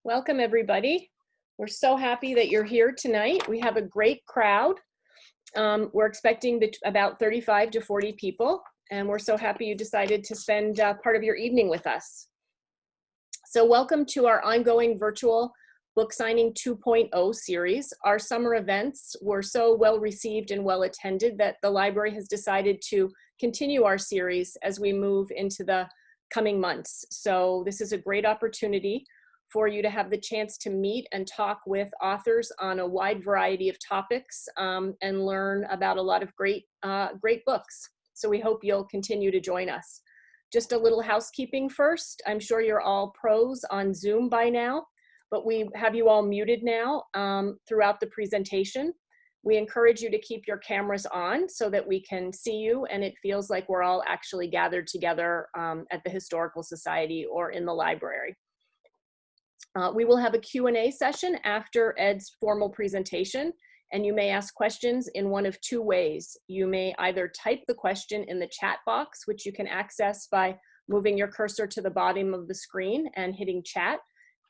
Welcome, everybody. We're so happy that you're here tonight. We have a great crowd. We're expecting about 35 to 40 people, and we're so happy you decided to spend part of your evening with us. So welcome to our ongoing virtual book signing 2.0 series. Our summer events were so well received and well attended that the library has decided to continue our series as we move into the coming months. So this is a great opportunity for you to have the chance to meet and talk with authors on a wide variety of topics and learn about a lot of great books. So we hope you'll continue to join us. Just a little housekeeping first. I'm sure you're all pros on Zoom by now, but we have you all muted now throughout the presentation. We encourage you to keep your cameras on so that we can see you and it feels like we're all actually gathered together at the Historical Society or in the library. We will have a Q&A session after Ed's formal presentation, and you may ask questions in one of two ways. You may either type the question in the chat box, which you can access by moving your cursor to the bottom of the screen and hitting chat.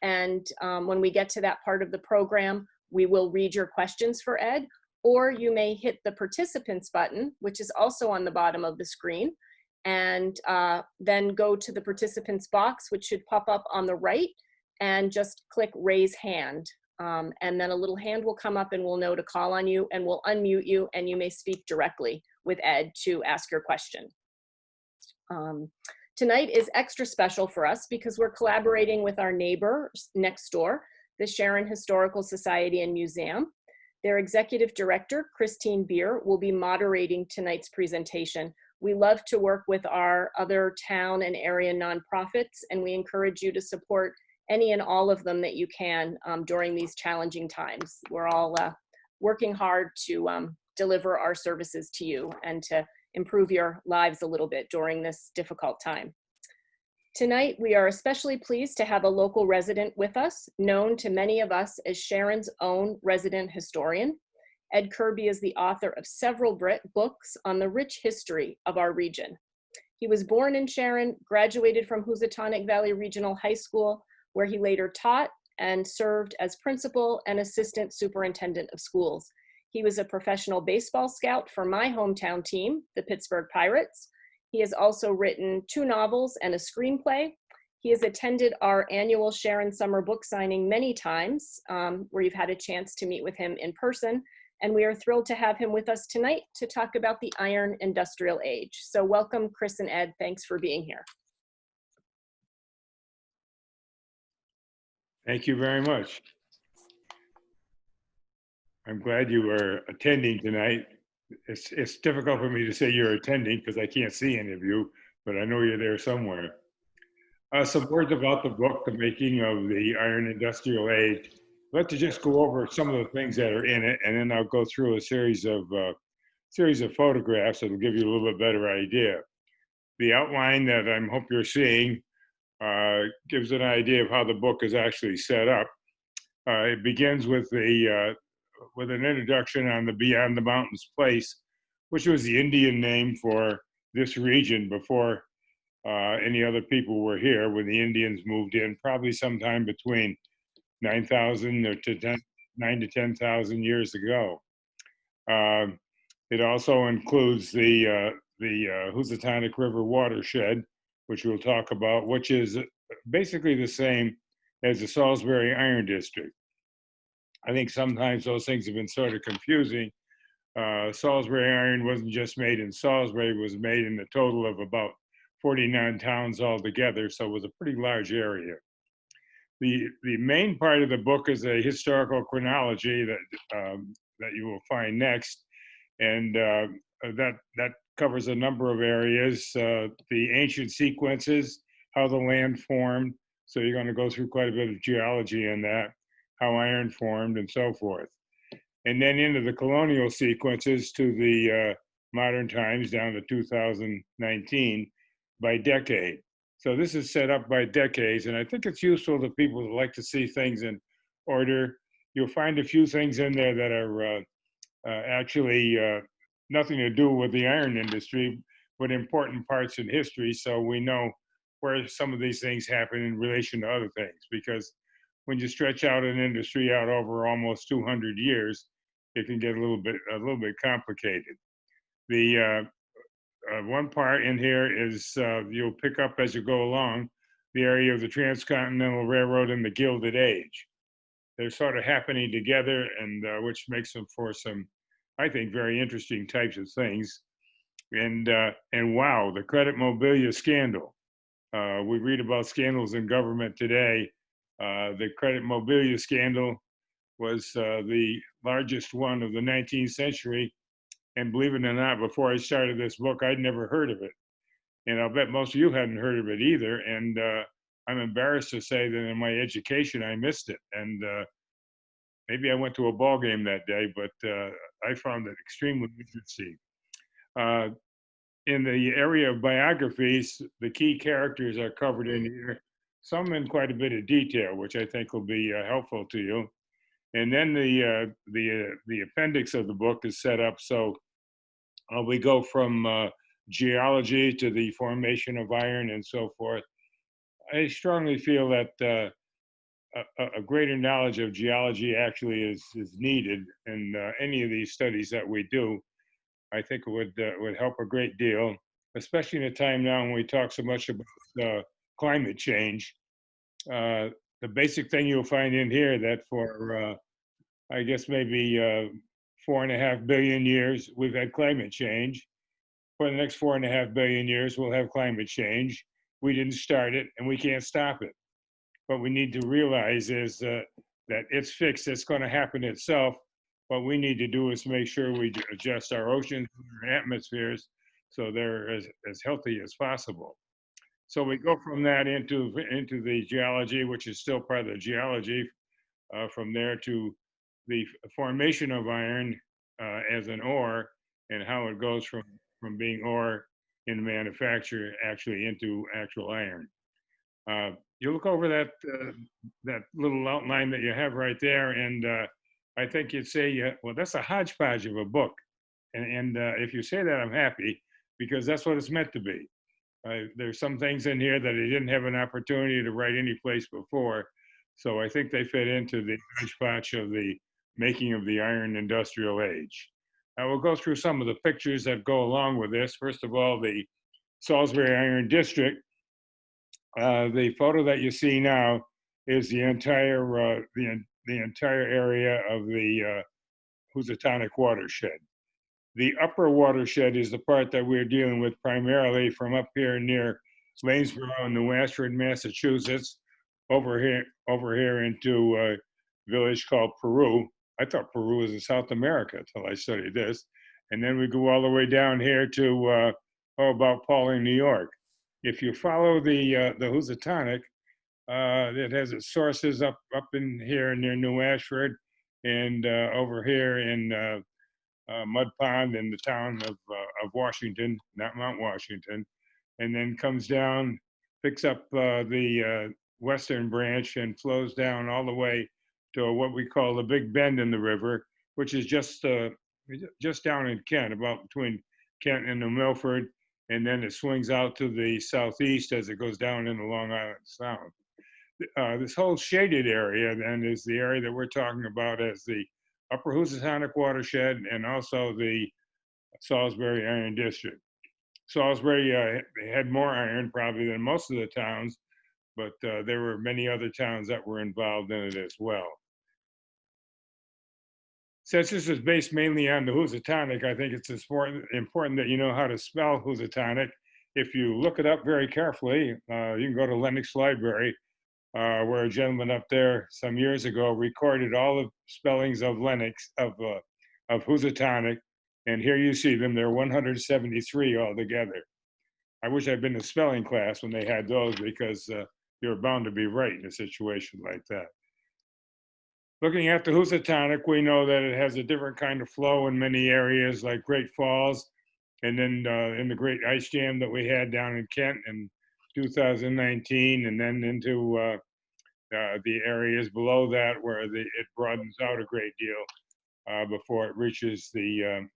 And when we get to that part of the program, we will read your questions for Ed, or you may hit the participants button, which is also on the bottom of the screen, and then go to the participants box, which should pop up on the right, and just click raise hand. And then a little hand will come up and we'll know to call on you and we'll unmute you and you may speak directly with Ed to ask your question. Tonight is extra special for us because we're collaborating with our neighbors next door, the Sharon Historical Society and Museum. Their executive director, Christine Beer, will be moderating tonight's presentation. We love to work with our other town and area nonprofits, and we encourage you to support any and all of them that you can during these challenging times. We're all working hard to deliver our services to you and to improve your lives a little bit during this difficult time. Tonight, we are especially pleased to have a local resident with us, known to many of us as Sharon's own resident historian. Ed Kirby is the author of several books on the rich history of our region. He was born in Sharon, graduated from Housatonic Valley Regional High School, where he later taught and served as principal and assistant superintendent of schools. He was a professional baseball scout for my hometown team, the Pittsburgh Pirates. He has also written 2 novels and a screenplay. He has attended our annual Sharon Summer Book Signing many times, where you've had a chance to meet with him in person. And we are thrilled to have him with us tonight to talk about the iron industrial age. So welcome, Chris and Ed. Thanks for being here. Thank you very much. I'm glad you are attending tonight. It's difficult for me to say you're attending because I can't see any of you, but I know you're there somewhere. Some words about the book, The Making of the Iron Industrial Age. I'd like to just go over some of the things that are in it, and then I'll go through a series of photographs that'll give you a little bit better idea. The outline that I hope you're seeing gives an idea of how the book is actually set up. It begins with an introduction on the Beyond the Mountains place, which was the Indian name for this region before any other people were here, when the Indians moved in, probably sometime between 9,000 to 9 to 10,000 years ago. It also includes the Housatonic River Watershed, which we'll talk about, which is basically the same as the Salisbury Iron District. I think sometimes those things have been sort of confusing. Salisbury iron wasn't just made in Salisbury, it was made in a total of about 49 towns altogether, so it was a pretty large area. The main part of the book is a historical chronology that you will find next, and that covers a number of areas, the ancient sequences, how the land formed, so you're going to go through quite a bit of geology in that, how iron formed and so forth. And then into the colonial sequences to the modern times down to 2019 by decade. So this is set up by decades, and I think it's useful to people who like to see things in order. You'll find a few things in there that are actually nothing to do with the iron industry, but important parts in history, so we know where some of these things happen in relation to other things. Because when you stretch out an industry out over almost 200 years, it can get a little bit complicated. The one part in here is you'll pick up as you go along the area of the Transcontinental Railroad and the Gilded Age. They're sort of happening together, and which makes them for some, I think, very interesting types of things. And wow, the credit Mobilia scandal. We read about scandals in government today. The credit Mobilia scandal was the largest one of the 19th century. And believe it or not, before I started this book, I'd never heard of it. And I'll bet most of you hadn't heard of it either. And I'm embarrassed to say that in my education, I missed it. And maybe I went to a ball game that day, but I found it extremely interesting. In the area of biographies, the key characters are covered in here, some in quite a bit of detail, which I think will be helpful to you. And then the appendix of the book is set up so we go from geology to the formation of iron and so forth. I strongly feel that a greater knowledge of geology actually is needed in any of these studies that we do. I think it would help a great deal, especially in a time now when we talk so much about climate change. The basic thing you'll find in here that for, I guess, maybe 4.5 billion years, we've had climate change. For the next 4.5 billion years, we'll have climate change. We didn't start it, and we can't stop it. What we need to realize is that it's fixed. It's going to happen itself. What we need to do is make sure we adjust our oceans and our atmospheres so they're as healthy as possible. So we go from that into the geology, which is still part of the geology, from there to the formation of iron as an ore and how it goes from being ore in manufacture actually into actual iron. You look over that little outline that you have right there, and I think you'd say, well, that's a hodgepodge of a book. And if you say that, I'm happy, because that's what it's meant to be. There's some things in here that I didn't have an opportunity to write any place before. So I think they fit into the hodgepodge of the making of the iron industrial age. I will go through some of the pictures that go along with this. First of all, the Salisbury Iron District. The photo that you see now is the entire area of the Housatonic Watershed. The upper watershed is the part that we're dealing with primarily from up here near Lanesboro in New Ashford, Massachusetts, over here into a village called Peru. I thought Peru was in South America until I studied this. And then we go all the way down here to about Pauling, New York. If you follow the Housatonic, it has its sources up in here near New Ashford and over here in Mud Pond in the town of Washington, not Mount Washington, and then comes down, picks up the western branch and flows down all the way to what we call the Big Bend in the river, which is just down in Kent, about between Kent and New Milford, and then it swings out to the southeast as it goes down into Long Island Sound. This whole shaded area then is the area that we're talking about as the Upper Housatonic Watershed and also the Salisbury Iron District. Salisbury had more iron probably than most of the towns, but there were many other towns that were involved in it as well. Since this is based mainly on the Housatonic, I think it's important that you know how to spell Housatonic. If you look it up very carefully, you can go to Lenox Library, where a gentleman up there some years ago recorded all the spellings of Lenox, of Housatonic, and here you see them. There are 173 altogether. I wish I'd been in spelling class when they had those, because you're bound to be right in a situation like that. Looking at the Housatonic, we know that it has a different kind of flow in many areas, like Great Falls, and then in the Great Ice Jam that we had down in Kent in 2019, and then into the areas below that where it broadens out a great deal before it reaches the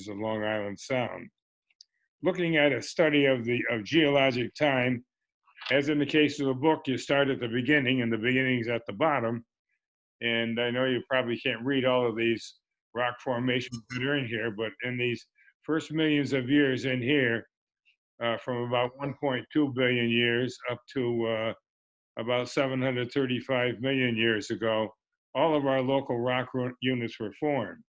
Long Island Sound. Looking at a study of geologic time, as in the case of the book, you start at the beginning, and the beginning's at the bottom. And I know you probably can't read all of these rock formations that are in here, but in these first millions of years in here, from about 1.2 billion years up to about 735 million years ago, all of our local rock units were formed.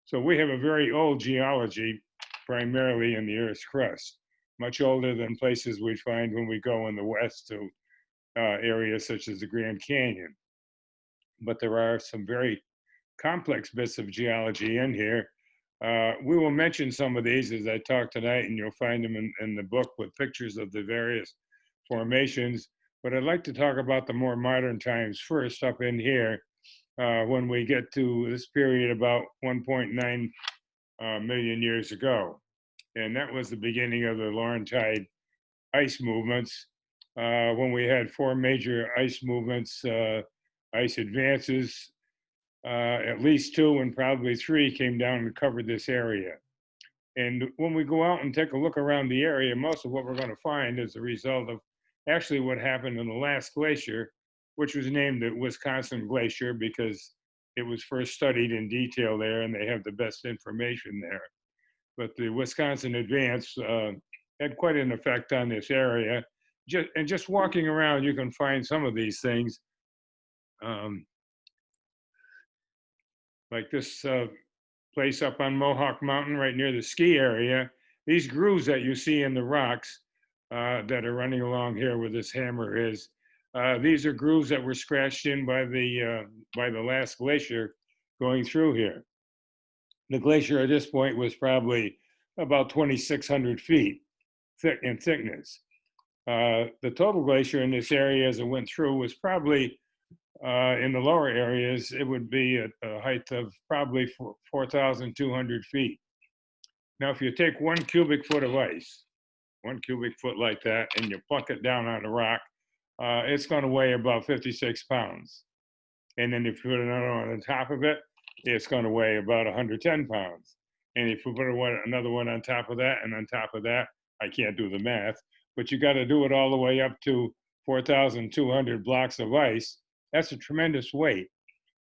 So we have a very old geology, primarily in the Earth's crust, much older than places we find when we go in the west to areas such as the Grand Canyon. But there are some very complex bits of geology in here. We will mention some of these as I talk tonight, and you'll find them in the book with pictures of the various formations. But I'd like to talk about the more modern times first, up in here, when we get to this period about 1.9 million years ago. And that was the beginning of the Laurentide Ice Movements, when we had four major ice movements, ice advances. At least two and probably three came down and covered this area. And when we go out and take a look around the area, most of what we're going to find is a result of actually what happened in the last glacier, which was named the Wisconsin Glacier because it was first studied in detail there and they have the best information there. But the Wisconsin advance had quite an effect on this area. Just walking around, you can find some of these things. Like this place up on Mohawk Mountain right near the ski area. These grooves that you see in the rocks that are running along here where this hammer is, these are grooves that were scratched in by the last glacier going through here. The glacier at this point was probably about 2,600 feet thick in thickness. The total glacier in this area as it went through was probably in the lower areas, it would be at a height of probably 4,200 feet. Now, if you take 1 cubic foot of ice, 1 cubic foot like that, and you plunk it down on a rock, it's going to weigh about 56 pounds. And then if you put another one on top of it, it's going to weigh about 110 pounds. And if you put another one on top of that, and on top of that, I can't do the math, but you got to do it all the way up to 4,200 blocks of ice. That's a tremendous weight.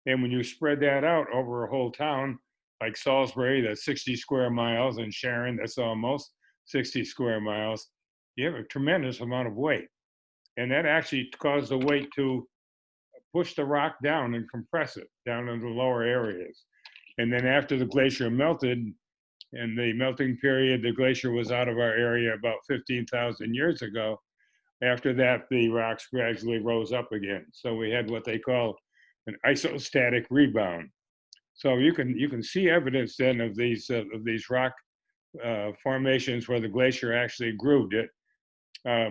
And when you spread that out over a whole town, like Salisbury, that's 60 square miles, and Sharon, that's almost 60 square miles, you have a tremendous amount of weight. And that actually caused the weight to push the rock down and compress it down into the lower areas. And then after the glacier melted, in the melting period, the glacier was out of our area about 15,000 years ago. After that, the rocks gradually rose up again. So we had what they call an isostatic rebound. So you can see evidence then of these rock formations where the glacier actually grooved it.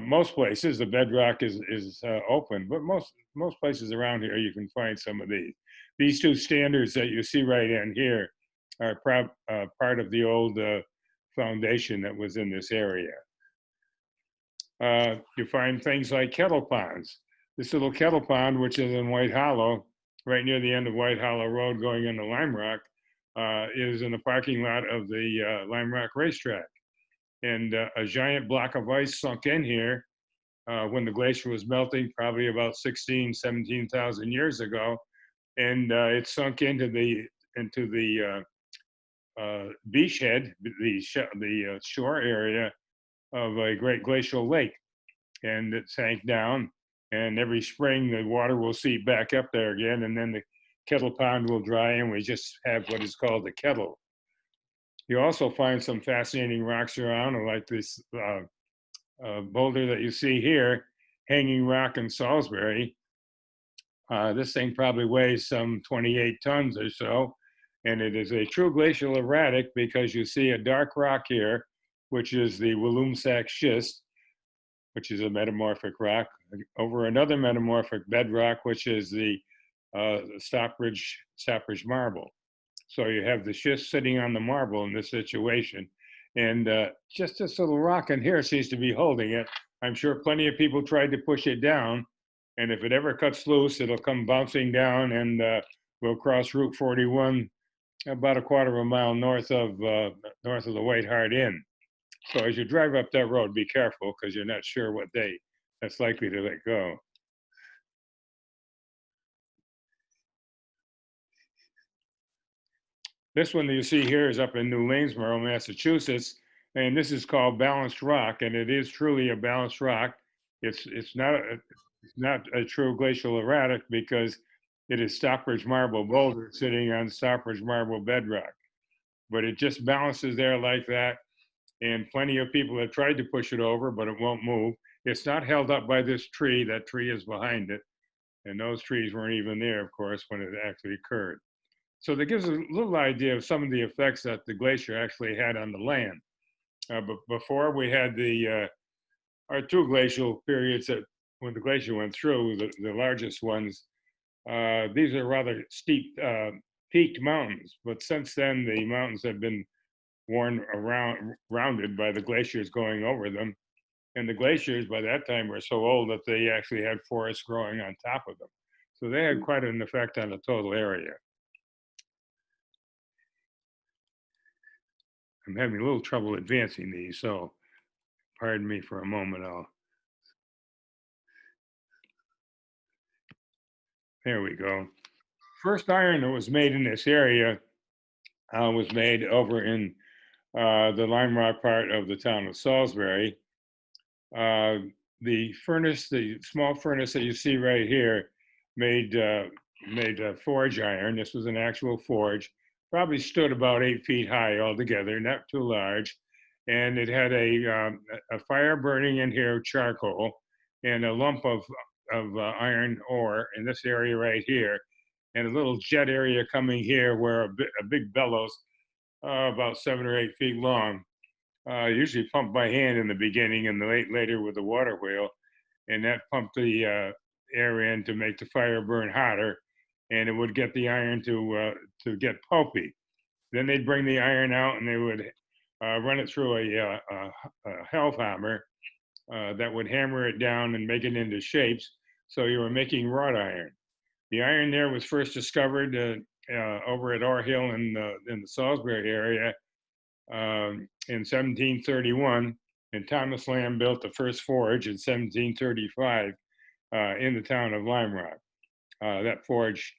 Most places the bedrock is open, but most places around here you can find some of these. These two standards that you see right in here are part of the old foundation that was in this area. You find things like kettle ponds. This little kettle pond, which is in White Hollow, right near the end of White Hollow Road going into Lime Rock, is in the parking lot of the Lime Rock racetrack. And a giant block of ice sunk in here when the glacier was melting, probably about 16, 17,000 years ago. And it sunk into the beachhead, the shore area of a great glacial lake, and it sank down, and every spring the water will seep back up there again, and then the kettle pond will dry and we just have what is called a kettle. You also find some fascinating rocks around, like this boulder that you see here, Hanging Rock in Salisbury. This thing probably weighs some 28 tons or so, and it is a true glacial erratic because you see a dark rock here, which is the Walloomsac schist, which is a metamorphic rock, over another metamorphic bedrock, which is the Stockbridge marble. So you have the schist sitting on the marble in this situation. And just this little rock in here seems to be holding it. I'm sure plenty of people tried to push it down. And if it ever cuts loose, it'll come bouncing down and we'll cross Route 41 about a quarter of a mile north of the White Hart Inn. So as you drive up that road, be careful because you're not sure what day that's likely to let go. This one that you see here is up in New Lanesboro, Massachusetts, and this is called balanced rock, and it is truly a balanced rock. It's not a true glacial erratic because it is Stockbridge marble boulder sitting on Stockbridge marble bedrock, but it just balances there like that. And plenty of people have tried to push it over, but it won't move. It's not held up by this tree. That tree is behind it, and those trees weren't even there, of course, when it actually occurred. So that gives a little idea of some of the effects that the glacier actually had on the land. But before we had our two glacial periods that when the glacier went through, the largest ones, these are rather steep peaked mountains. But since then, the mountains have been rounded by the glaciers going over them. And the glaciers by that time were so old that they actually had forests growing on top of them. So they had quite an effect on the total area. I'm having a little trouble advancing these, so pardon me for a moment. There we go. First iron that was made in this area was made over in the Lime Rock part of the town of Salisbury. The furnace, the small furnace that you see right here, made forge iron. This was an actual forge. Probably stood about 8 feet high altogether, not too large. And it had a fire burning in here, charcoal, and a lump of iron ore in this area right here, and a little jet area coming here where a big bellows, about 7 or 8 feet long, usually pumped by hand in the beginning and later with the water wheel. And that pumped the air in to make the fire burn hotter, and it would get the iron to get pulpy. Then they'd bring the iron out and they would run it through a half hammer that would hammer it down and make it into shapes. So you were making wrought iron. The iron there was first discovered over at Ore Hill in the Salisbury area in 1731, and Thomas Lamb built the first forge in 1735 in the town of Lime Rock. That forge,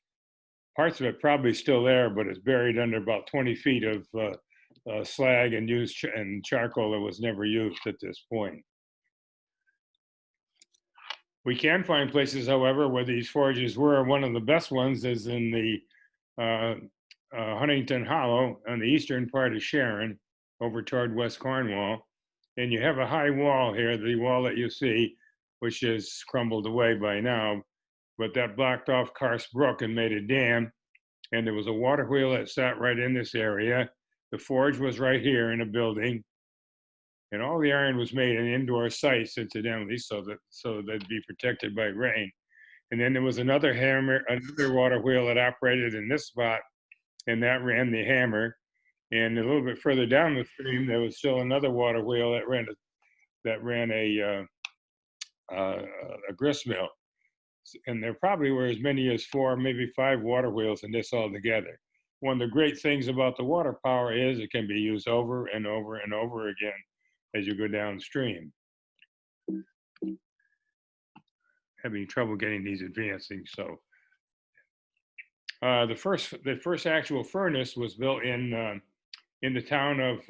parts of it probably still there, but it's buried under about 20 feet of slag and charcoal that was never used at this point. We can find places, however, where these forges were. One of the best ones is in the Huntington Hollow on the eastern part of Sharon, over toward West Cornwall. And you have a high wall here, the wall that you see, which is crumbled away by now, but that blocked off Karst Brook and made a dam. And there was a water wheel that sat right in this area. The forge was right here in a building. And all the iron was made in indoor sites, incidentally, so they'd be protected by rain. And then there was another water wheel that operated in this spot, and that ran the hammer. And a little bit further down the stream, there was still another water wheel that ran a grist mill. And there probably were as many as 4, maybe 5 water wheels in this altogether. One of the great things about the water power is it can be used over and over and over again as you go downstream. Having trouble getting these advancing, so. The first actual furnace was built in the town of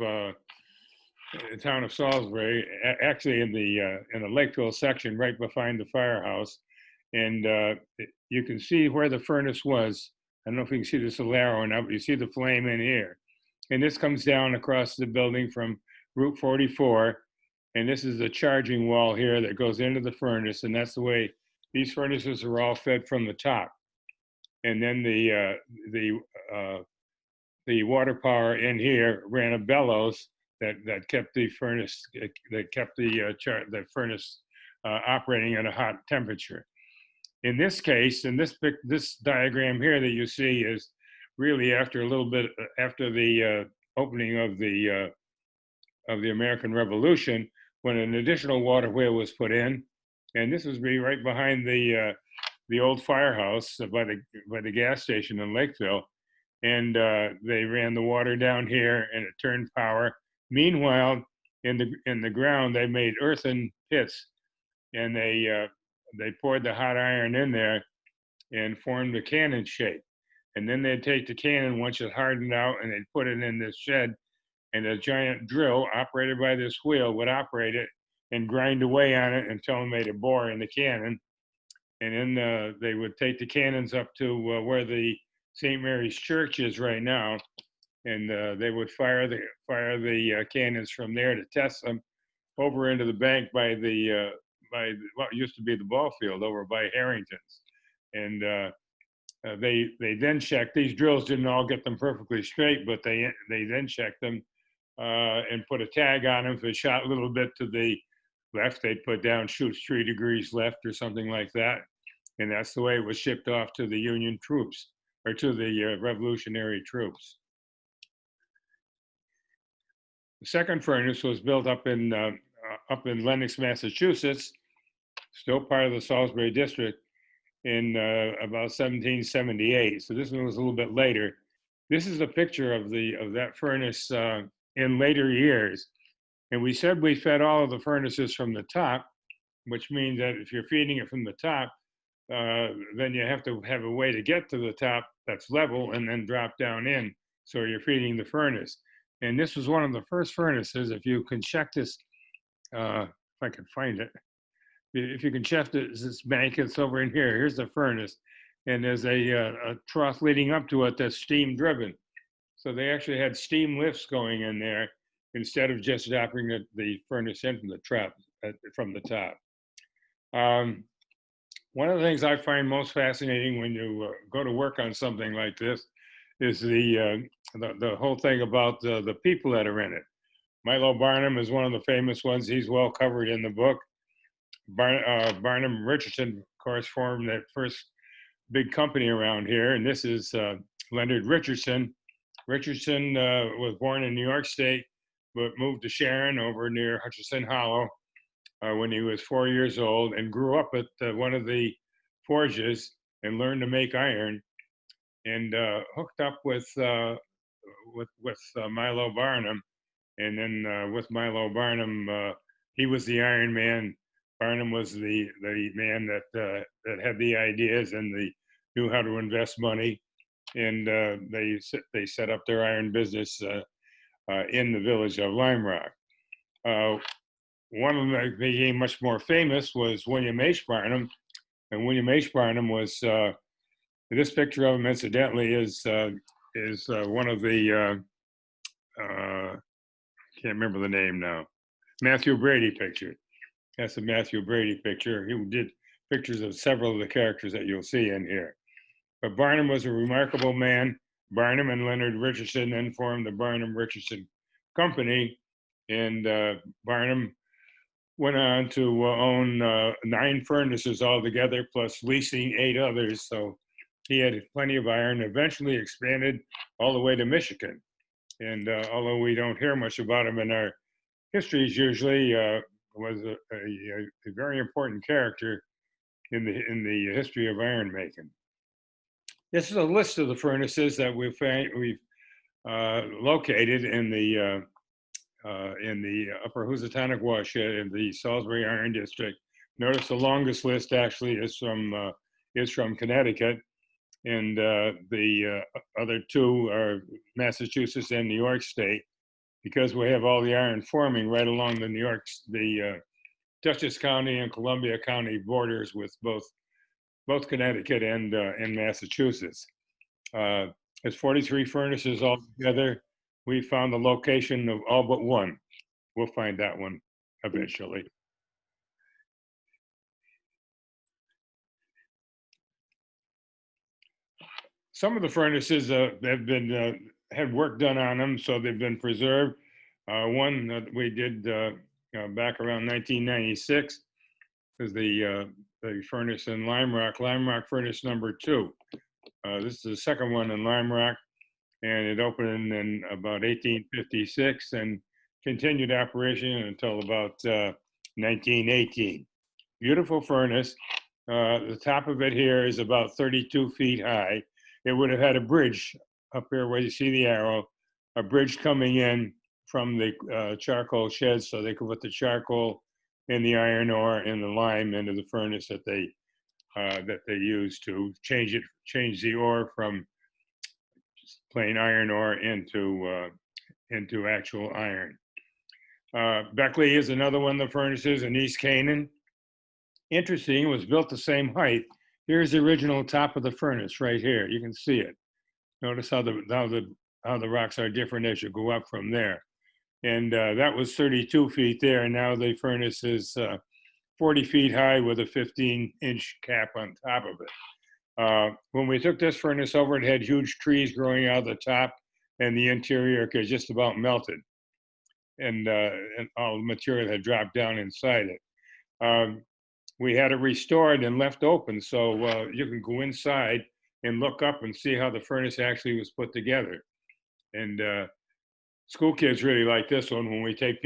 Salisbury, actually in the Lakeville section right behind the firehouse. And you can see where the furnace was. I don't know if you can see the Solaro or not, but you see the flame in here. And this comes down across the building from Route 44. And this is the charging wall here that goes into the furnace. And that's the way these furnaces are all fed from the top. And then the water power in here ran a bellows that kept the furnace operating at a hot temperature. In this case, in this diagram here that you see is really after the opening of the American Revolution, when an additional water wheel was put in, and this was right behind the old firehouse by the gas station in Lakeville, and they ran the water down here and it turned power. Meanwhile, in the ground, they made earthen pits and they poured the hot iron in there and formed a cannon shape. And then they'd take the cannon once it hardened out, and they'd put it in this shed, and a giant drill operated by this wheel would operate it and grind away on it until it made a bore in the cannon. And then they would take the cannons up to where the St. Mary's Church is right now, and they would fire the cannons from there to test them over into the bank by what used to be the ball field over by Harrington's. And they then checked. These drills didn't all get them perfectly straight, but they then checked them and put a tag on them. If it shot a little bit to the left, they'd put down shoots 3 degrees left or something like that. And that's the way it was shipped off to the Union troops or to the Revolutionary troops. The second furnace was built up in Lenox, Massachusetts, still part of the Salisbury district, in about 1778. So this one was a little bit later. This is a picture of that furnace in later years. And we said we fed all of the furnaces from the top, which means that if you're feeding it from the top, then you have to have a way to get to the top that's level and then drop down in. So you're feeding the furnace. And this was one of the first furnaces. If you can check this, if I can find it, if you can check this bank, it's over in here. Here's the furnace. And there's a trough leading up to it that's steam driven. So they actually had steam lifts going in there instead of just dropping the furnace in from the top. One of the things I find most fascinating when you go to work on something like this is the whole thing about the people that are in it. Milo Barnum is one of the famous ones. He's well covered in the book. Barnum Richardson, of course, formed that first big company around here, and this is Leonard Richardson. Richardson was born in New York State, but moved to Sharon over near Hutchinson Hollow when he was 4 years old, and grew up at one of the forges and learned to make iron, and hooked up with Milo Barnum. And then with Milo Barnum, he was the Iron Man. Barnum was the man that had the ideas and knew how to invest money. And they set up their iron business in the village of Lime Rock. One of them that became much more famous was William H. Barnum. And William H. Barnum was, this picture of him, incidentally, is one of the, can't remember the name now, Matthew Brady picture. That's a Matthew Brady picture. He did pictures of several of the characters that you'll see in here. But Barnum was a remarkable man. Barnum and Leonard Richardson then formed the Barnum Richardson Company, and Barnum went on to own 9 furnaces altogether, plus leasing 8 others. So he had plenty of iron, eventually expanded all the way to Michigan. And although we don't hear much about him in our histories usually, was a very important character in the history of iron making. This is a list of the furnaces that we've located in the upper Housatonic watershed in the Salisbury Iron District. Notice the longest list actually is from Connecticut, and the other 2 are Massachusetts and New York State, because we have all the iron forming right along the Dutchess County and Columbia County borders with both Connecticut and Massachusetts. There's 43 furnaces altogether. We found the location of all but 1. We'll find that one eventually. Some of the furnaces have been had work done on them, so they've been preserved. One that we did back around 1996 is the furnace in Lime Rock furnace number 2. This is the second one in Lime Rock, and it opened in about 1856 and continued operation until about 1918. Beautiful furnace. The top of it here is about 32 feet high. It would have had a bridge up here where you see the arrow, a bridge coming in from the charcoal sheds, so they could put the charcoal and the iron ore and the lime into the furnace that they used to change the ore from plain iron ore into actual iron. Beckley is another one of the furnaces in East Canaan. Interesting, it was built the same height. Here's the original top of the furnace right here. You can see it. Notice how the rocks are different as you go up from there. And that was 32 feet there, and now the furnace is 40 feet high with a 15-inch cap on top of it. When we took this furnace over, it had huge trees growing out of the top, and the interior just about melted. And all the material had dropped down inside it. We had it restored and left open, so you can go inside and look up and see how the furnace actually was put together. And school kids really like this one. When we take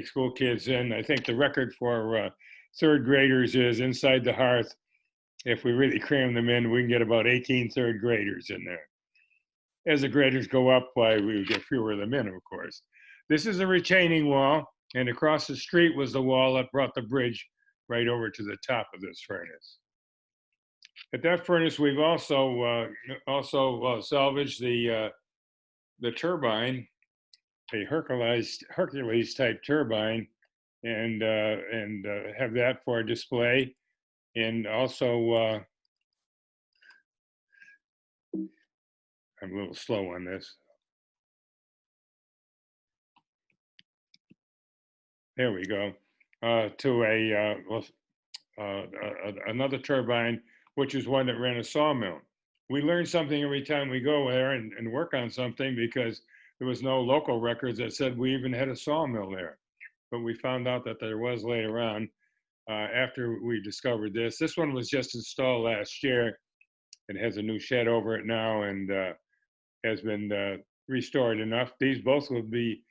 school kids in, I think the record for third graders is inside the hearth. If we really cram them in, we can get about 18 third graders in there. As the graders go up, we would get fewer of them in, of course. This is a retaining wall, and across the street was the wall that brought the bridge right over to the top of this furnace. At that furnace, we've also salvaged the turbine, a Hercules type turbine, and have that for display. And also, I'm a little slow on this. There we go. To another turbine, which is one that ran a sawmill. We learn something every time we go there and work on something, because there was no local records that said we even had a sawmill there. But we found out that there was later on after we discovered this. This one was just installed last year. It has a new shed over it now and has been restored enough. These both would be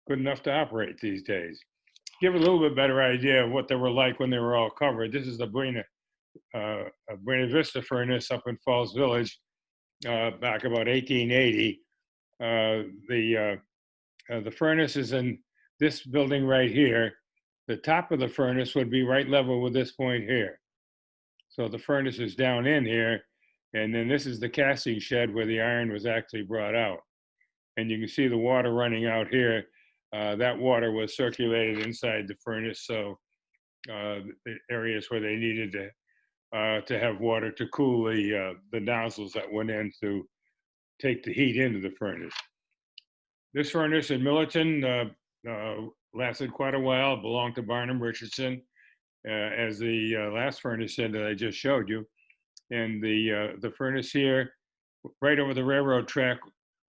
good enough to operate these days. Give a little bit better idea of what they were like when they were all covered. This is the Buena Vista furnace up in Falls Village back about 1880. The furnace is in this building right here. The top of the furnace would be right level with this point here. So the furnace is down in here, and then this is the casting shed where the iron was actually brought out. And you can see the water running out here. That water was circulated inside the furnace, so the areas where they needed to have water to cool the nozzles that went in to take the heat into the furnace. This furnace in Millerton lasted quite a while. It belonged to Barnum Richardson, as the last furnace said that I just showed you. And the furnace here, right over the railroad track,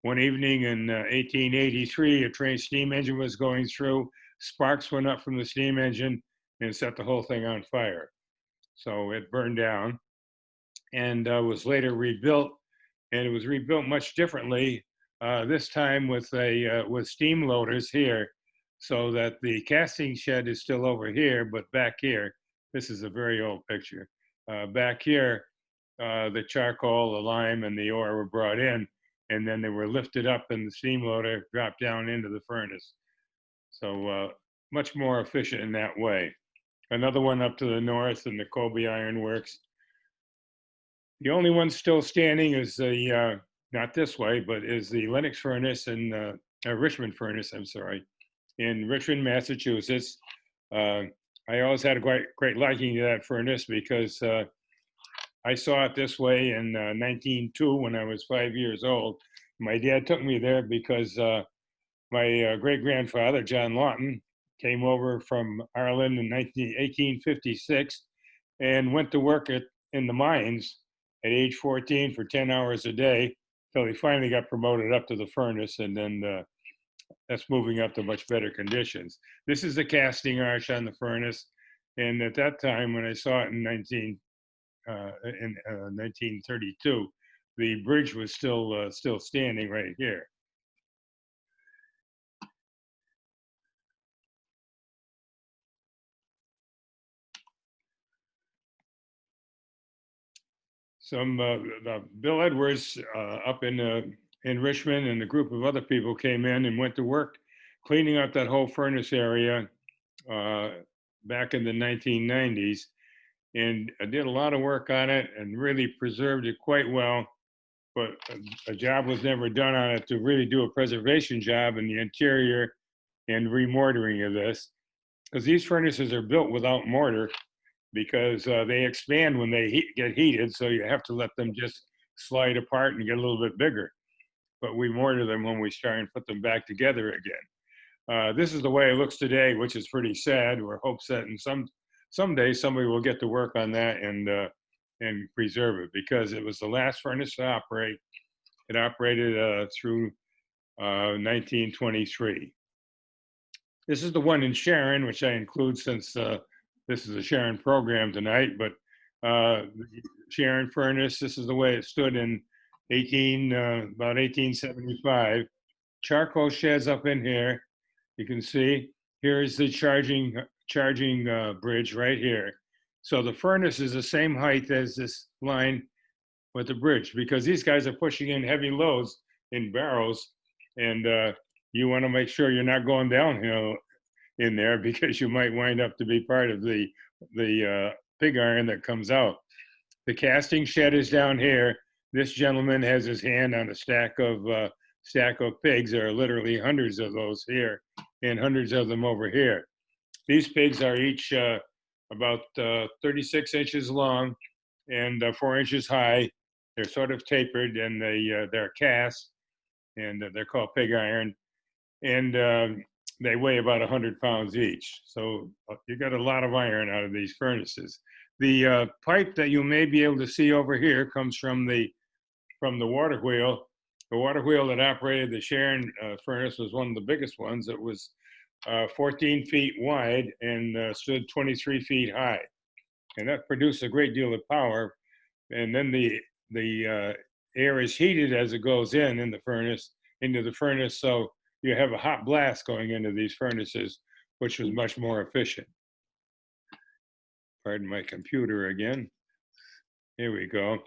one evening in 1883, a train steam engine was going through. Sparks went up from the steam engine and set the whole thing on fire. So it burned down and was later rebuilt. And it was rebuilt much differently, this time with steam loaders here, so that the casting shed is still over here, but back here, this is a very old picture. Back here, the charcoal, the lime, and the ore were brought in, and then they were lifted up and the steam loader dropped down into the furnace. So much more efficient in that way. Another one up to the north in the Kobe Iron Works. The only one still standing is the, not this way, but is the Lennox furnace in Richmond furnace, I'm sorry, in Richmond, Massachusetts. I always had a great liking to that furnace because I saw it this way in 1902 when I was 5 years old. My dad took me there because my great-grandfather, John Lawton, came over from Ireland in 1856 and went to work in the mines at age 14 for 10 hours a day till he finally got promoted up to the furnace, and then that's moving up to much better conditions. This is the casting arch on the furnace, and at that time when I saw it in 1932, the bridge was still standing right here. Bill Edwards up in Richmond and a group of other people came in and went to work cleaning up that whole furnace area back in the 1990s, and I did a lot of work on it and really preserved it quite well. But a job was never done on it to really do a preservation job in the interior and remortaring of this, because these furnaces are built without mortar because they expand when they get heated, so you have to let them just slide apart and get a little bit bigger. But we mortar them when we start and put them back together again. This is the way it looks today, which is pretty sad. We're hopes that in someday somebody will get to work on that and preserve it, because it was the last furnace to operate. It operated through 1923. This is the one in Sharon, which I include since this is a Sharon program tonight, but the Sharon furnace, this is the way it stood in about 1875. Charcoal sheds up in here. You can see, here's the charging bridge right here. So the furnace is the same height as this line with the bridge, because these guys are pushing in heavy loads in barrels, and you want to make sure you're not going downhill in there, because you might wind up to be part of the pig iron that comes out. The casting shed is down here. This gentleman has his hand on a stack of pigs. There are literally hundreds of those here and hundreds of them over here. These pigs are each about 36 inches long and 4 inches high. They're sort of tapered, and they're cast, and they're called pig iron. And they weigh about 100 pounds each. So you got a lot of iron out of these furnaces. The pipe that you may be able to see over here comes from the water wheel. The water wheel that operated the Sharon furnace was one of the biggest ones. It was 14 feet wide and stood 23 feet high. And that produced a great deal of power. And then the air is heated as it goes into the furnace. So you have a hot blast going into these furnaces, which was much more efficient. Pardon my computer again. Here we go.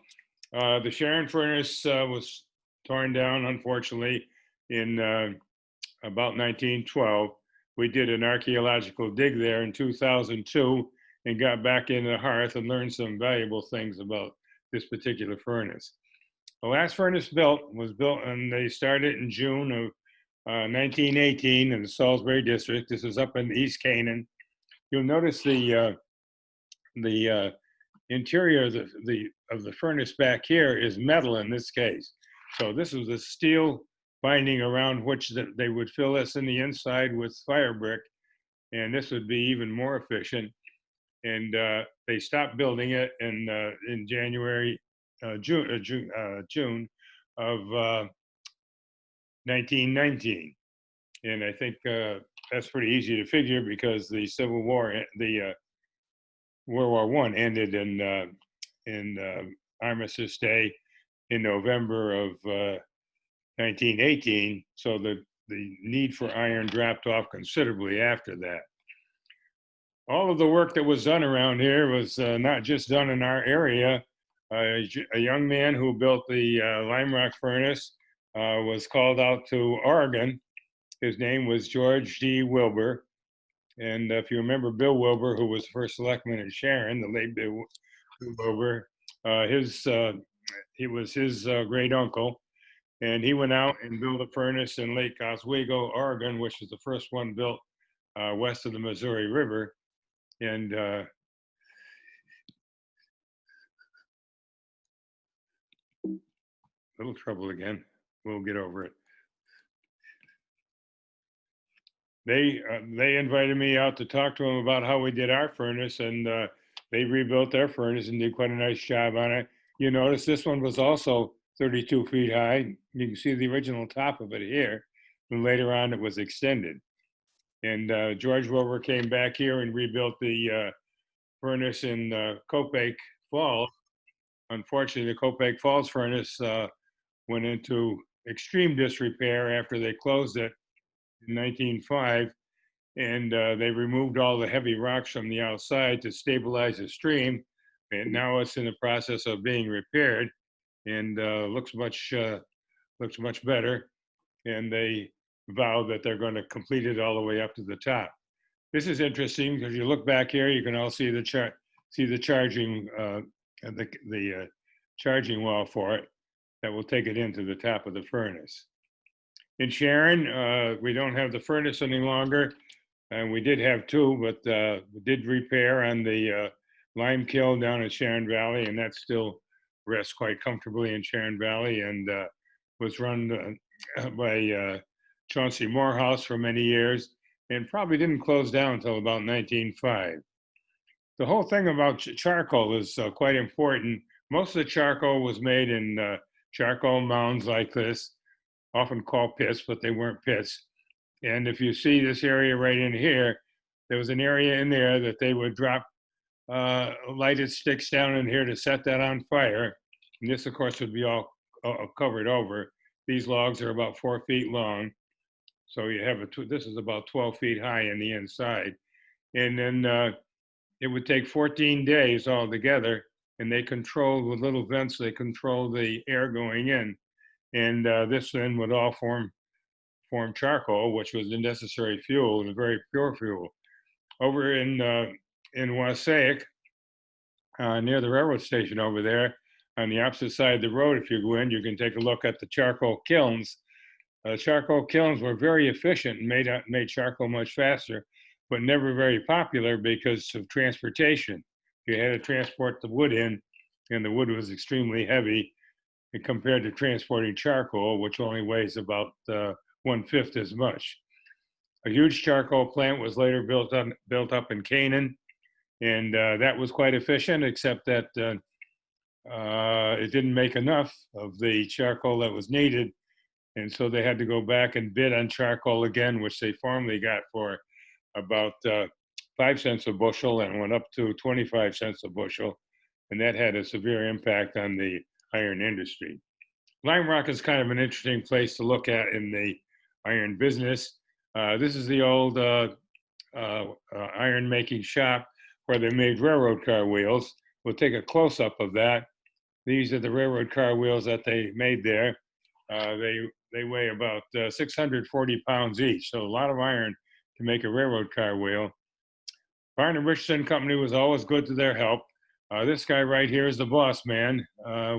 The Sharon furnace was torn down, unfortunately, in about 1912. We did an archaeological dig there in 2002 and got back in the hearth and learned some valuable things about this particular furnace. The last furnace was built, and they started in June of 1918 in the Salisbury district. This is up in East Canaan. You'll notice the interior of the furnace back here is metal in this case. So this was a steel binding around which they would fill this in the inside with fire brick, and this would be even more efficient. And they stopped building it in June of 1919. And I think that's pretty easy to figure, because the Civil War, World War I ended in Armistice Day in November of 1918. So the need for iron dropped off considerably after that. All of the work that was done around here was not just done in our area. A young man who built the Lime Rock furnace was called out to Oregon. His name was George D. Wilbur. And if you remember Bill Wilbur, who was first selectman in Sharon, the late Bill Wilbur, he was his great uncle. And he went out and built a furnace in Lake Oswego, Oregon, which was the first one built west of the Missouri River. And little trouble again. We'll get over it. They invited me out to talk to them about how we did our furnace, and they rebuilt their furnace and did quite a nice job on it. You notice this one was also 32 feet high. You can see the original top of it here, and later on it was extended. And George Wilbur came back here and rebuilt the furnace in Copiague Falls. Unfortunately, the Copiague Falls furnace went into extreme disrepair after they closed it in 1905, and they removed all the heavy rocks from the outside to stabilize the stream, and now it's in the process of being repaired, and looks much better. And they vowed that they're going to complete it all the way up to the top. This is interesting because you look back here, you can all see the charging charging wall for it that will take it into the top of the furnace. In Sharon, we don't have the furnace any longer, and we did have two, but we did repair on the lime kiln down at Sharon Valley, and that still rests quite comfortably in Sharon Valley, and was run by Chauncey Morehouse for many years, and probably didn't close down until about 1905. The whole thing about charcoal is quite important. Most of the charcoal was made in charcoal mounds like this, often called pits, but they weren't pits. And if you see this area right in here, there was an area in there that they would drop lighted sticks down in here to set that on fire. And this, of course, would be all covered over. These logs are about 4 feet long. So you have this is about 12 feet high in the inside. And then it would take 14 days altogether, and they controlled with little vents, they controlled the air going in. And this then would all form charcoal, which was a necessary fuel and a very pure fuel. Over in Wassaic, near the railroad station over there, on the opposite side of the road, if you go in, you can take a look at the charcoal kilns. Charcoal kilns were very efficient and made charcoal much faster, but never very popular because of transportation. You had to transport the wood in, and the wood was extremely heavy compared to transporting charcoal, which only weighs about 1/5 as much. A huge charcoal plant was later built up in Canaan, and that was quite efficient, except that it didn't make enough of the charcoal that was needed, and so they had to go back and bid on charcoal again, which they formerly got for about 5 cents a bushel and went up to 25 cents a bushel, and that had a severe impact on the iron industry. Lime Rock is kind of an interesting place to look at in the iron business. This is the old iron making shop where they made railroad car wheels. We'll take a close-up of that. These are the railroad car wheels that they made there. They weigh about 640 pounds each, so a lot of iron to make a railroad car wheel. Barnum Richardson Company was always good to their help. This guy right here is the boss man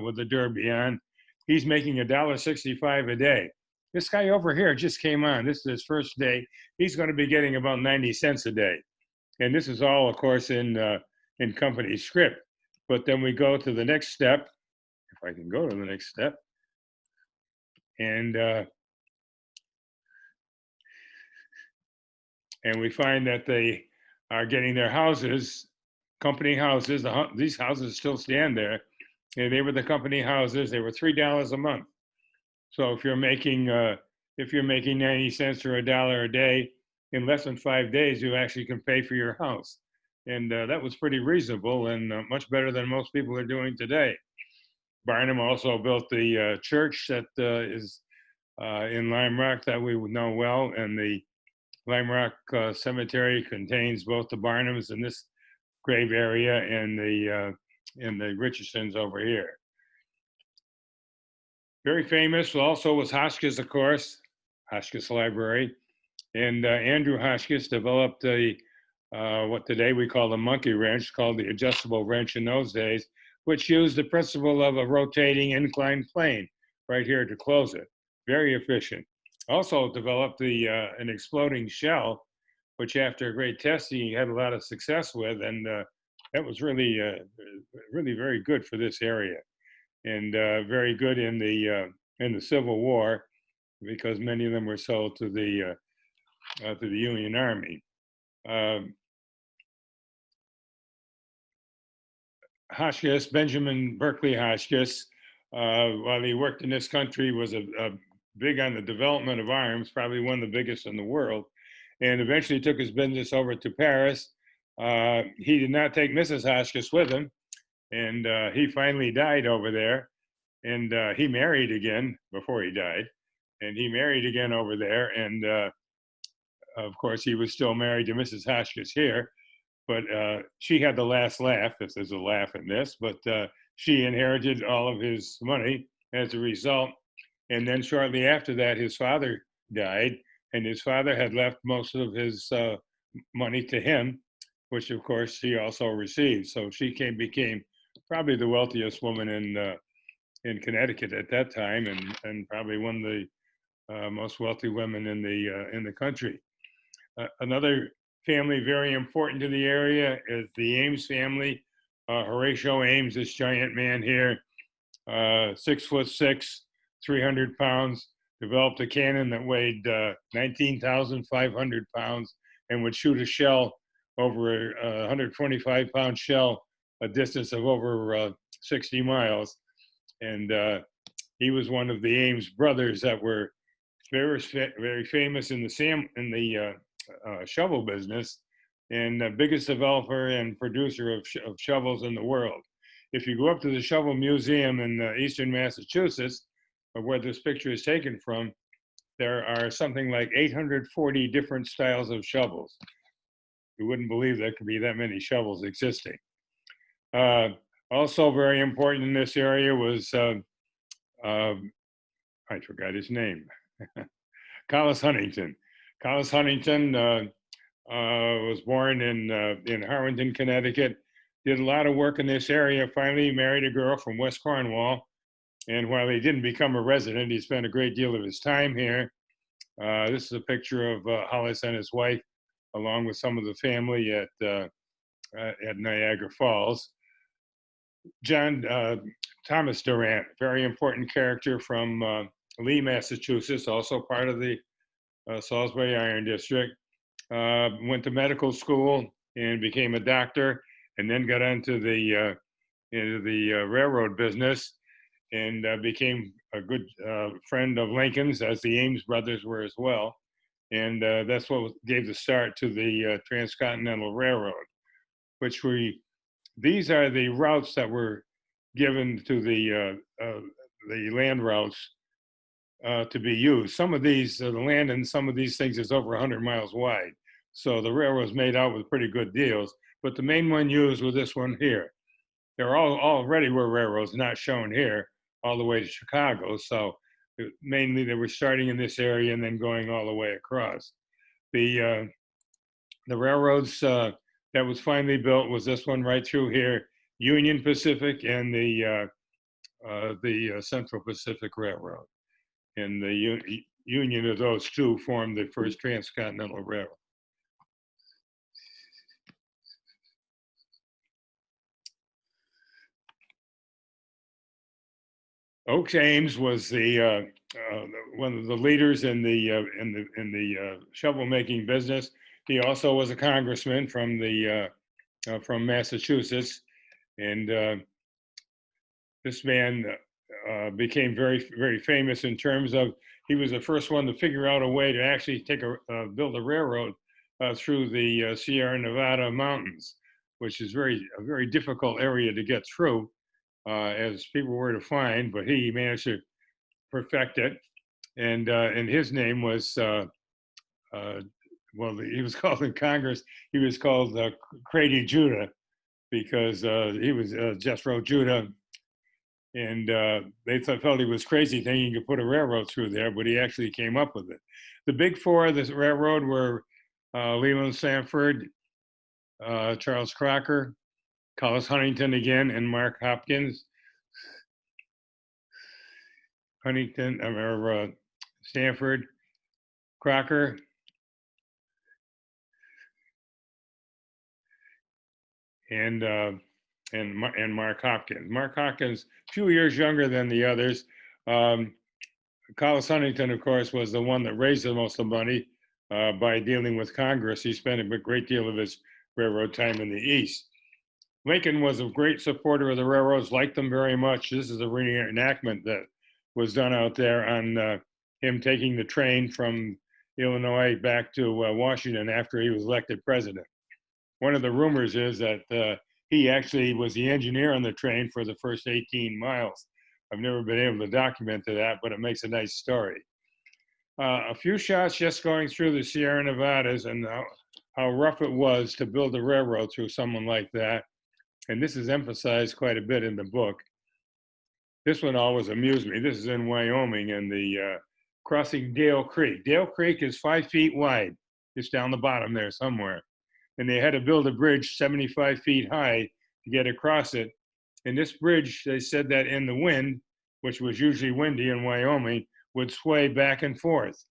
with the derby on. He's making $1.65 a day. This guy over here just came on. This is his first day. He's going to be getting about 90 cents a day. And this is all, of course, in company script. But then we go to the next step, if I can go to the next step. And we find that they are getting their houses, company houses. These houses still stand there. And they were the company houses. They were $3 a month. So if you're making 90 cents or $1 a day, in less than 5 days, you actually can pay for your house. And that was pretty reasonable and much better than most people are doing today. Barnum also built the church that is in Lime Rock that we would know well. And the Lime Rock Cemetery contains both the Barnums in this grave area and the Richardsons over here. Very famous also was Hotchkiss, of course, Hotchkiss Library. And Andrew Hotchkiss developed what today we call the monkey wrench, called the adjustable wrench in those days, which used the principle of a rotating inclined plane right here to close it. Very efficient. Also developed an exploding shell, which after great testing he had a lot of success with, and that was really very good for this area, and very good in the Civil War, because many of them were sold to the Union Army. Hotchkiss, Benjamin Berkeley Hotchkiss, while he worked in this country, was big on the development of arms, probably one of the biggest in the world, and eventually took his business over to Paris. He did not take Mrs. Hotchkiss with him, and he finally died over there, and he married again before he died, and he married again over there, and of course he was still married to Mrs. Hotchkiss here, but she had the last laugh, if there's a laugh in this, but she inherited all of his money as a result. And then shortly after that, his father died, and his father had left most of his money to him, which of course she also received. So she became probably the wealthiest woman in Connecticut at that time, and probably one of the most wealthy women in the country. Another family very important to the area is the Ames family. Horatio Ames, this giant man here, 6'6", 300 pounds, developed a cannon that weighed 19,500 pounds and would shoot a shell over a 125-pound shell a distance of over 60 miles. And he was one of the Ames brothers that were very famous in the shovel business, and the biggest developer and producer of shovels in the world. If you go up to the Shovel Museum in eastern Massachusetts, where this picture is taken from, there are something like 840 different styles of shovels. You wouldn't believe there could be that many shovels existing. Also very important in this area was, I forgot his name, Collis Huntington. Collis Huntington was born in Harwinton, Connecticut, did a lot of work in this area, finally married a girl from West Cornwall. And while he didn't become a resident, he spent a great deal of his time here. This is a picture of Hollis and his wife, along with some of the family at Niagara Falls. John Thomas Durant, very important character from Lee, Massachusetts, also part of the Salisbury Iron District. Went to medical school and became a doctor, and then got into the railroad business, and became a good friend of Lincoln's, as the Ames brothers were as well. And that's what gave the start to the Transcontinental Railroad, which these are the routes that were given to the land routes to be used. Some of these, the land in some of these things is over 100 miles wide. So the railroads made out with pretty good deals, but the main one used was this one here. There already were railroads not shown here all the way to Chicago. So mainly they were starting in this area and then going all the way across. The railroads that was finally built was this one right through here, Union Pacific and the Central Pacific Railroad. And the union of those two formed the first Transcontinental Railroad. Oaks Ames was the one of the leaders in the shovel making business. He also was a congressman from Massachusetts, and this man became very famous in terms of he was the first one to figure out a way to actually build a railroad through the Sierra Nevada mountains, which is a very difficult area to get through, as people were to find, but he managed to perfect it. And his name was, well, he was called in Congress, he was called Crady Judah, because he was Jethro Judah. And they felt he was crazy thinking you could put a railroad through there, but he actually came up with it. The big four of this railroad were Leland Sanford, Charles Crocker, Collis Huntington again, and Mark Hopkins. Huntington, or Sanford, Crocker, and Mark Hopkins. Mark Hopkins, a few years younger than the others. Collis Huntington, of course, was the one that raised the most of the money by dealing with Congress. He spent a great deal of his railroad time in the East. Lincoln was a great supporter of the railroads, liked them very much. This is a reenactment that was done out there on him taking the train from Illinois back to Washington after he was elected president. One of the rumors is that he actually was the engineer on the train for the first 18 miles. I've never been able to document that, but it makes a nice story. A few shots just going through the Sierra Nevadas and how rough it was to build a railroad through someone like that. And this is emphasized quite a bit in the book. This one always amused me. This is in Wyoming, and the crossing Dale Creek. Dale Creek is 5 feet wide. It's down the bottom there somewhere. And they had to build a bridge 75 feet high to get across it. And this bridge, they said that in the wind, which was usually windy in Wyoming, would sway back and forth.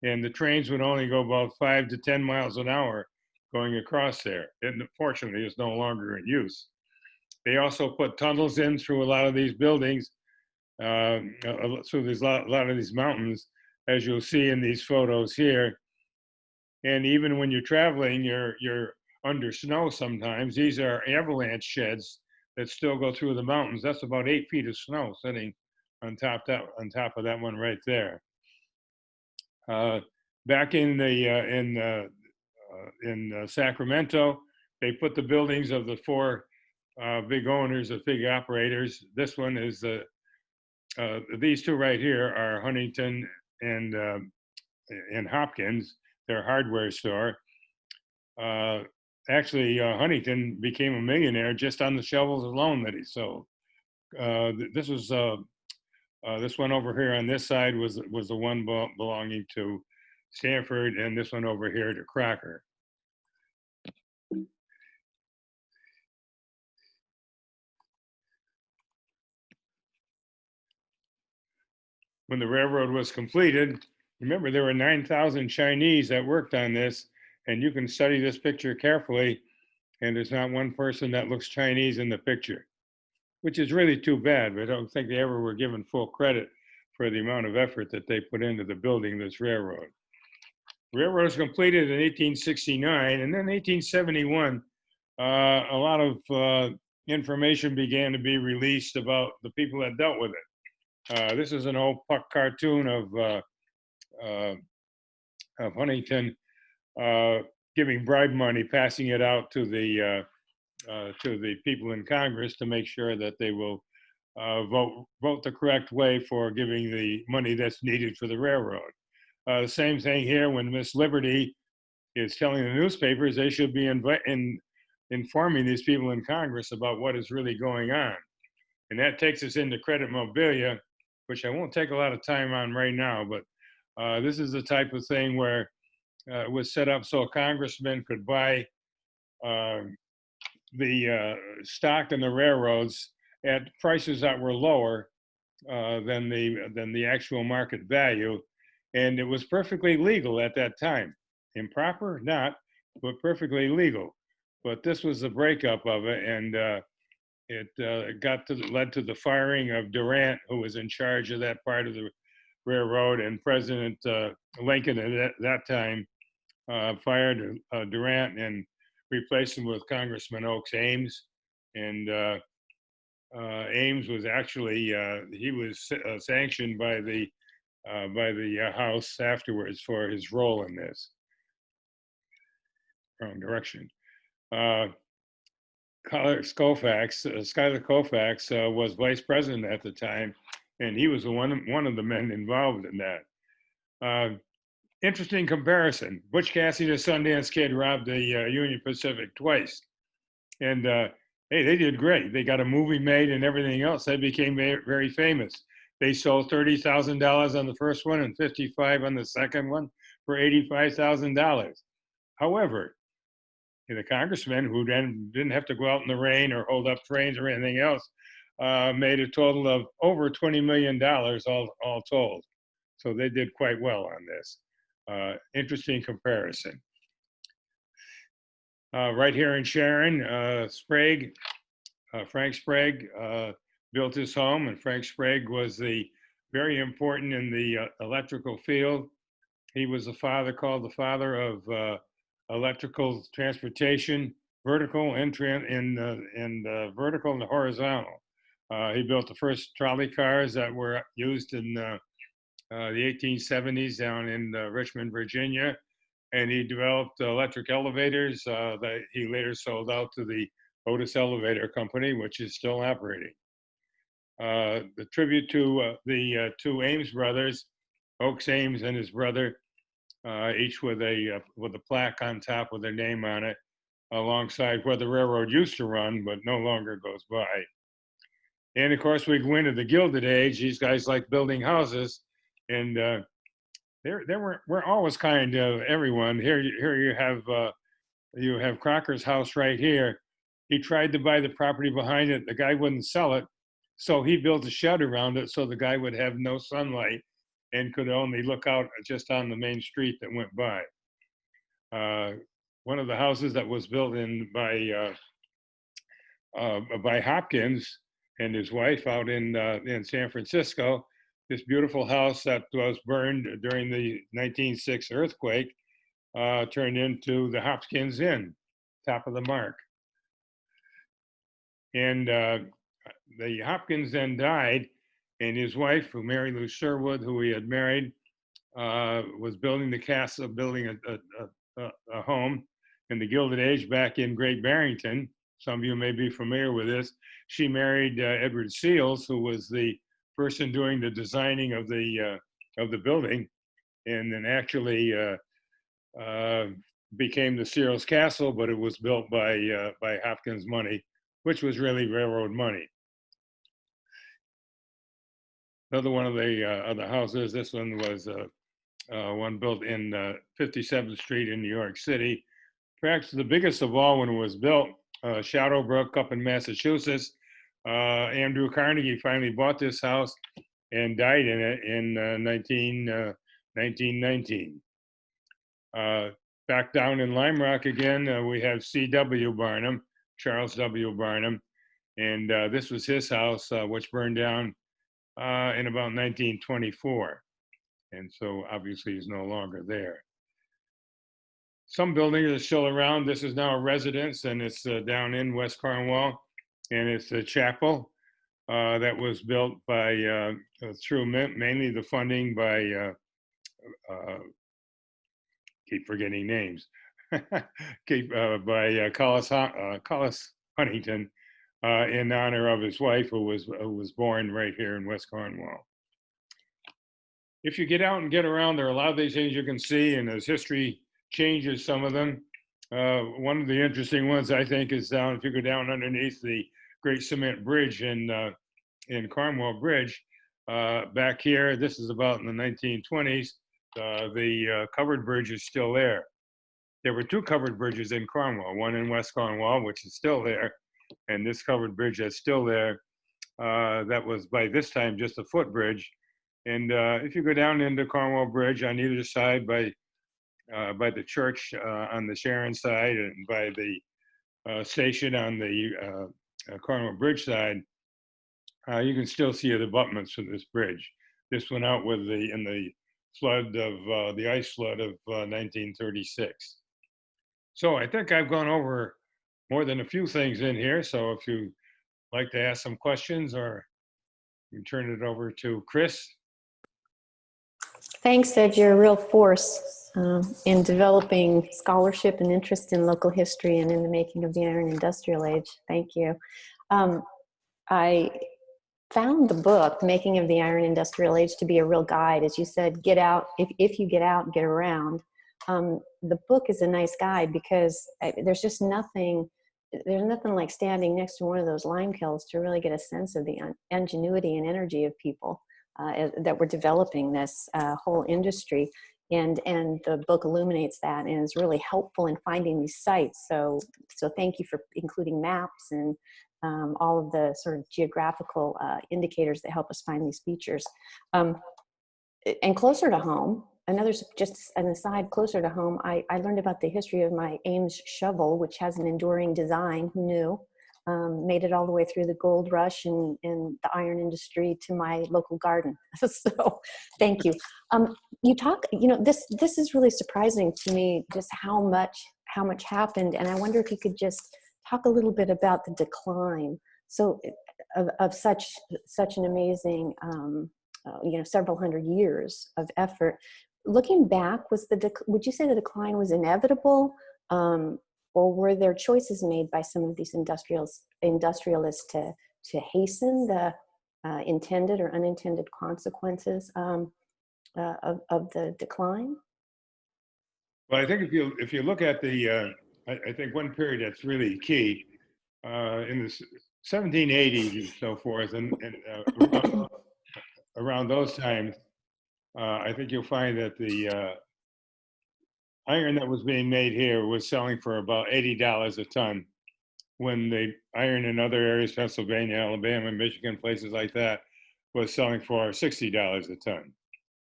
And the trains would only go about 5 to 10 miles an hour going across there. And fortunately, it's no longer in use. They also put tunnels in through a lot of these buildings, through a lot of these mountains, as you'll see in these photos here. And even when you're traveling, you're under snow sometimes. These are avalanche sheds that still go through the mountains. That's about 8 feet of snow sitting on top of that one right there. Back in Sacramento, they put the buildings of the four big owners, the big operators. This one is these two right here are Huntington and Hopkins, their hardware store. Actually, Huntington became a millionaire just on the shovels alone that he sold. This was this one over here on this side was the one belonging to Stanford, and this one over here to Crocker. When the railroad was completed, remember there were 9,000 Chinese that worked on this, and you can study this picture carefully, and there's not one person that looks Chinese in the picture, which is really too bad, but I don't think they ever were given full credit for the amount of effort that they put into the building this railroad. The railroad was completed in 1869, and then 1871, a lot of information began to be released about the people that dealt with it. This is an old puck cartoon of Huntington giving bribe money, passing it out to the people in Congress to make sure that they will vote the correct way for giving the money that's needed for the railroad. The same thing here when Miss Liberty is telling the newspapers they should be informing these people in Congress about what is really going on. And that takes us into credit Mobilia, which I won't take a lot of time on right now, but this is the type of thing where it was set up so congressmen could buy the stock in the railroads at prices that were lower than the actual market value, and it was perfectly legal at that time. Improper, not, but perfectly legal. But this was the breakup of it, and it led to the firing of Durant, who was in charge of that part of the railroad, and President Lincoln at that time fired Durant and replaced him with Congressman Oaks Ames. And Ames was actually he was sanctioned by the House afterwards for his role in this. Wrong direction. Schuyler Colfax was vice president at the time, and he was one of the men involved in that. Interesting comparison. Butch Cassidy, the Sundance Kid, robbed the Union Pacific twice. And hey, they did great. They got a movie made and everything else. They became very famous. They sold $30,000 on the first one and $55,000 on the second one for $85,000. However, the congressmen, who then didn't have to go out in the rain or hold up trains or anything else, made a total of over $20 million all told. So they did quite well on this. Interesting comparison. Right here in Sharon, Frank Sprague built his home, and Frank Sprague was very important in the electrical field. He was called the father of electrical transportation, vertical and vertical and horizontal. He built the first trolley cars that were used in the 1870s down in Richmond, Virginia, and he developed electric elevators that he later sold out to the Otis Elevator Company, which is still operating. The tribute to the two Ames brothers, Oaks Ames and his brother, each with a plaque on top with their name on it, alongside where the railroad used to run, but no longer goes by. And of course, we go into the Gilded Age. These guys like building houses, and they were always kind to everyone. Here you have Crocker's house right here. He tried to buy the property behind it. The guy wouldn't sell it, so he built a shed around it so the guy would have no sunlight and could only look out just on the main street that went by. One of the houses that was built by Hopkins and his wife out in San Francisco. This beautiful house that was burned during the 1906 earthquake turned into the Hopkins Inn, top of the mark. And the Hopkins then died, and his wife, who Mary Lou Sherwood, who he had married, was building the castle, building a home in the Gilded Age back in Great Barrington. Some of you may be familiar with this. She married Edward Seals, who was the person doing the designing of the building, and then actually became the Seals Castle, but it was built by Hopkins money, which was really railroad money. Another one of the houses, this one was one built in 57th Street in New York City. Perhaps the biggest of all when it was built, Shadowbrook up in Massachusetts. Andrew Carnegie finally bought this house and died in it in 1919. Back down in Lime Rock again, we have C.W. Barnum, Charles W. Barnum, and this was his house, which burned down in about 1924. And so obviously he's no longer there. Some buildings are still around. This is now a residence, and it's down in West Cornwall, and it's a chapel that was built by through mainly the funding by keep forgetting names by Collis Huntington in honor of his wife, who was born right here in West Cornwall. If you get out and get around, there are a lot of these things you can see, and as history changes some of them. One of the interesting ones, I think, is down, if you go down underneath the Great Cement Bridge in Cornwall Bridge, back here, this is about in the 1920s, the covered bridge is still there. There were two covered bridges in Cornwall, one in West Cornwall, which is still there, and this covered bridge that's still there, that was by this time just a footbridge. And if you go down into Cornwall Bridge on either side by the church on the Sharon side and by the station on the Cornwall Bridge side, you can still see the abutments for this bridge. This went out with in the flood of the ice flood of 1936. So I think I've gone over more than a few things in here. So if you'd like to ask some questions, or you can turn it over to Chris. Thanks, Ed. You're a real force in developing scholarship and interest in local history and in the making of the Iron Industrial Age. Thank you. I found the book, Making of the Iron Industrial Age, to be a real guide. As you said, get out, if you get out, get around. The book is a nice guide because there's just nothing, there's nothing like standing next to one of those lime kilns to really get a sense of the ingenuity and energy of people that were developing this whole industry. And the book illuminates that and is really helpful in finding these sites. So thank you for including maps and all of the sort of geographical indicators that help us find these features. And closer to home, just an aside, closer to home, I learned about the history of my Ames shovel, which has an enduring design. Who knew? Made it all the way through the gold rush and the iron industry to my local garden. So thank you. You talk, this is really surprising to me, just how much happened. And I wonder if you could just talk a little bit about the decline. So of such an amazing, several hundred years of effort. Looking back, would you say the decline was inevitable? Or were there choices made by some of these industrialists to hasten the intended or unintended consequences of the decline? Well, I think if you look at the, I think one period that's really key in the 1780s and so forth, and around those times, I think you'll find that the iron that was being made here was selling for about $80 a ton, when the iron in other areas, Pennsylvania, Alabama, Michigan, places like that, was selling for $60 a ton.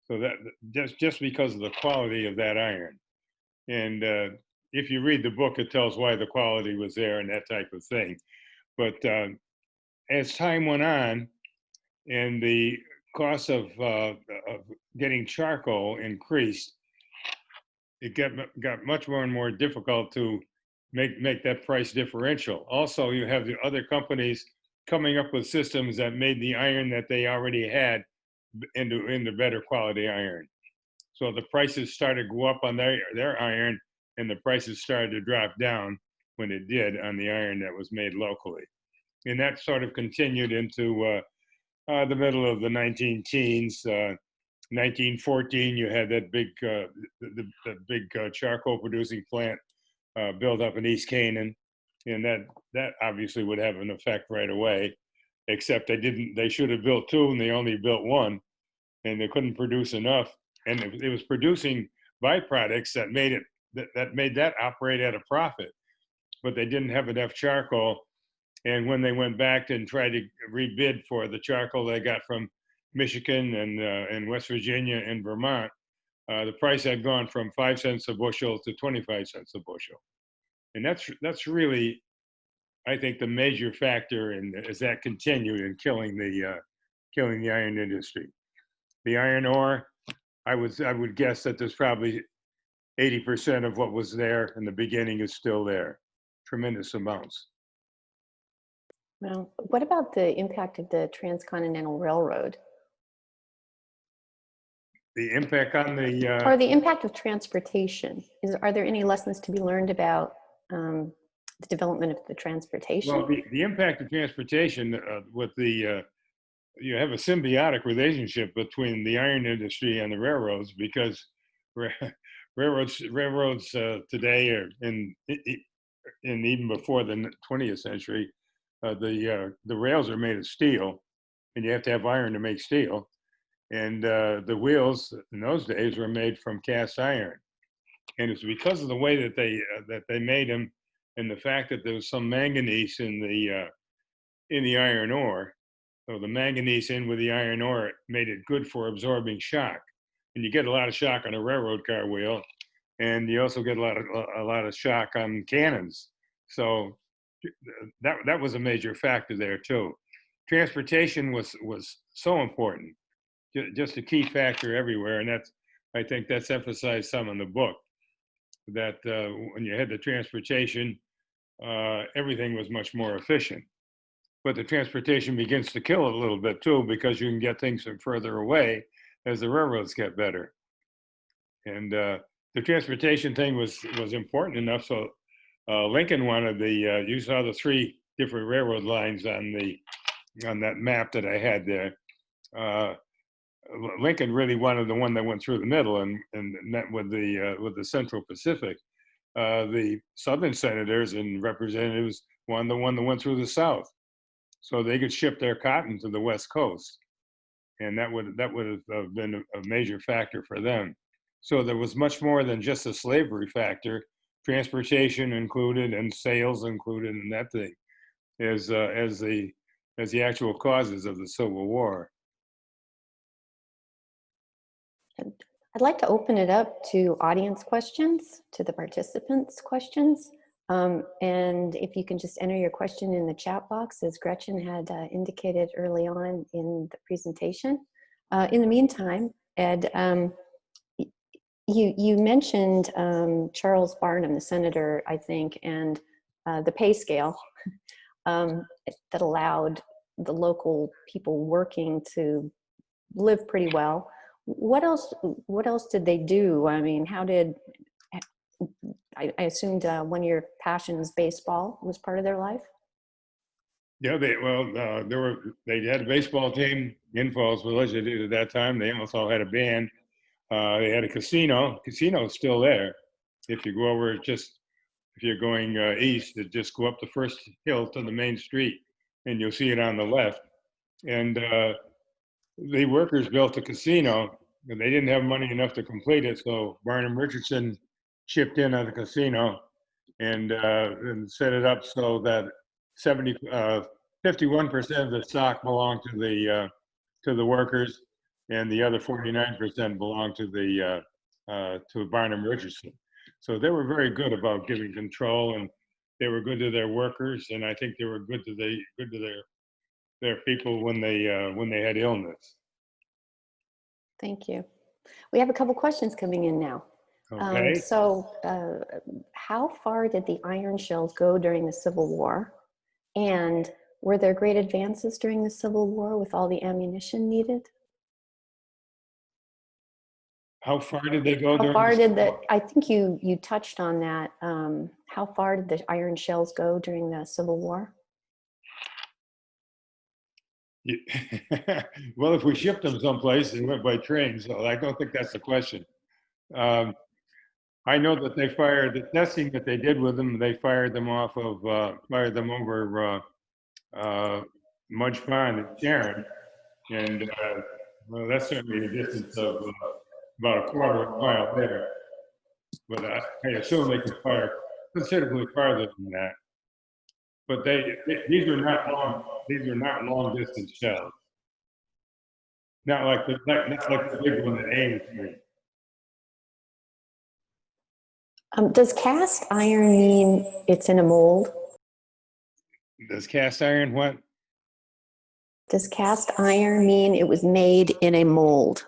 So that just because of the quality of that iron. And if you read the book, it tells why the quality was there and that type of thing. But as time went on and the cost of getting charcoal increased, it got much more and more difficult to make that price differential. Also, you have the other companies coming up with systems that made the iron that they already had into better quality iron. So the prices started to go up on their iron, and the prices started to drop down when it did on the iron that was made locally. And that sort of continued into the middle of the 19-teens. 1914, you had that big, the big charcoal producing plant built up in East Canaan, and that obviously would have an effect right away. Except they should have built two, and they only built one, and they couldn't produce enough. And it was producing byproducts that made that operate at a profit, but they didn't have enough charcoal. And when they went back and tried to rebid for the charcoal they got from Michigan and West Virginia and Vermont, the price had gone from 5 cents a bushel to 25 cents a bushel. And that's really, I think, the major factor as that continued in killing the iron industry. The iron ore, I would guess that there's probably 80% of what was there in the beginning is still there. Tremendous amounts. Well, what about the impact of the Transcontinental Railroad? The impact on the or the impact of transportation. Are there any lessons to be learned about the development of the transportation? Well, the impact of transportation with the you have a symbiotic relationship between the iron industry and the railroads, because railroads today are in even before the 20th century, the rails are made of steel, and you have to have iron to make steel. And the wheels in those days were made from cast iron, and it's because of the way that they made them, and the fact that there was some manganese in the iron ore. So the manganese in with the iron ore made it good for absorbing shock, and you get a lot of shock on a railroad car wheel, and you also get a lot of shock on cannons. So that was a major factor there too. Transportation was so important, just a key factor everywhere, and I think that's emphasized some in the book, that when you had the transportation, everything was much more efficient. But the transportation begins to kill it a little bit too, because you can get things from further away as the railroads get better. And the transportation thing was important enough, so Lincoln wanted you saw the 3 different railroad lines on that map that I had there. Lincoln really wanted the one that went through the middle and met with the Central Pacific. The Southern senators and representatives wanted the one that went through the South, so they could ship their cotton to the West Coast, and that would have been a major factor for them. So there was much more than just a slavery factor. Transportation included and sales included in that thing as the actual causes of the Civil War. I'd like to open it up to audience questions, to the participants' questions. And if you can just enter your question in the chat box, as Gretchen had indicated early on in the presentation. In the meantime, Ed, you mentioned Charles Barnum, the senator, I think, and the pay scale that allowed the local people working to live pretty well. What else did they do? I mean, I assumed one of your passions, baseball, was part of their life? Yeah, they had a baseball team in Falls Village. They did at that time. They also had a band. They had a casino. Casino's still there. If you go over, if you're going east, just go up the first hill to the main street, and you'll see it on the left. And the workers built a casino But they didn't have money enough to complete it, so Barnum Richardson chipped in on the casino and set it up so that 51% of the stock belonged to the workers, and the other 49% belonged to Barnum Richardson. So they were very good about giving control, and they were good to their workers, and I think they were good to their people when they had illness. Thank you. We have a couple questions coming in now. Okay. How far did the iron shells go during the Civil War? And were there great advances during the Civil War with all the ammunition needed? How far did they go? How far did I think you touched on that. How far did the iron shells go during the Civil War? Well, if we shipped them someplace, they went by train, so I don't think that's the question. I know that they fired the testing that they did with them. They fired them over Mudge Pond and Sharon, and well, that's certainly a distance of about a quarter of a mile there. But I assume they could fire considerably farther than that. But these are not long distance shells. Not like the big one that Ames made. Does cast iron mean it's in a mold? Does cast iron what? Does cast iron mean it was made in a mold?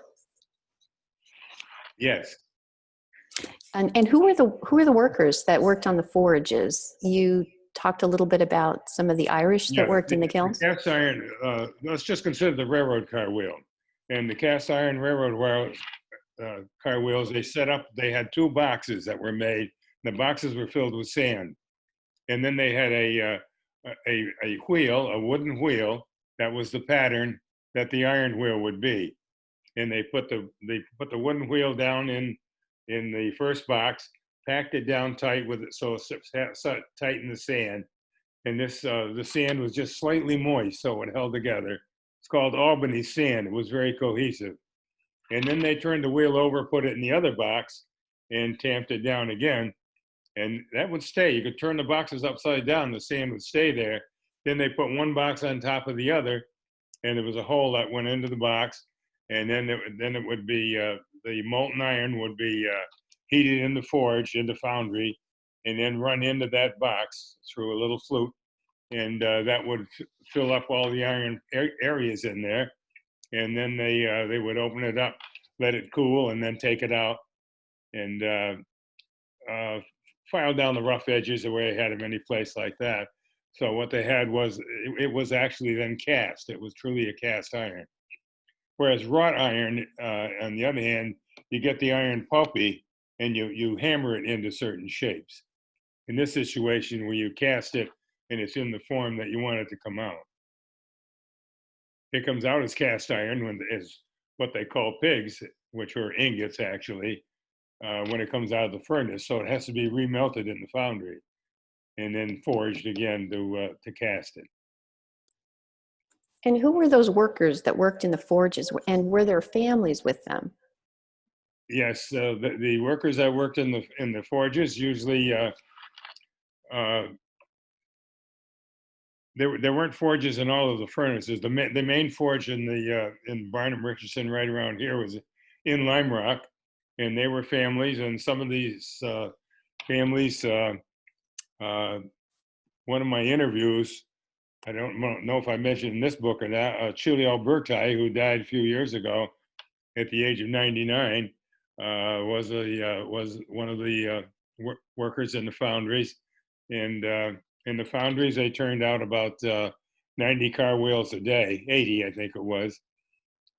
Yes. And who are the workers that worked on the forges? You talked a little bit about some of the Irish that worked in the kilns. The cast iron, let's just consider the railroad car wheel. And the cast iron railroad car wheels, they had two boxes that were made. The boxes were filled with sand. And then they had a wheel, a wooden wheel, that was the pattern that the iron wheel would be. And they put the wooden wheel down in the first box, packed it down tight with it so it tight in the sand. And the sand was just slightly moist, so it held together. It's called Albany sand. It was very cohesive. And then they turned the wheel over, put it in the other box, and tamped it down again. And that would stay. You could turn the boxes upside down, the sand would stay there. Then they put one box on top of the other, and there was a hole that went into the box. And then it would be, the molten iron would be heated in the forge, in the foundry, and then run into that box through a little flute. And that would fill up all the iron areas in there. And then they would open it up, let it cool, and then take it out and file down the rough edges the way they had them any place like that. So what they had was, it was actually then cast. It was truly a cast iron. Whereas wrought iron, on the other hand, you get the iron pulpy and you hammer it into certain shapes. In this situation, where you cast it and it's in the form that you want it to come out. It comes out as cast iron as what they call pigs, which are ingots actually, when it comes out of the furnace. So it has to be remelted in the foundry and then forged again to cast it. And who were those workers that worked in the forges, and were there families with them? Yes, the workers that worked in the forges usually there weren't forges in all of the furnaces. The main forge in Barnum Richardson right around here was in Lime Rock, and they were families. And some of these families, one of my interviews, I don't know if I mentioned in this book or not, Chili Alberti, who died a few years ago at the age of 99, was one of the workers in the foundries. And in the foundries, they turned out about 90 car wheels a day, 80, I think it was.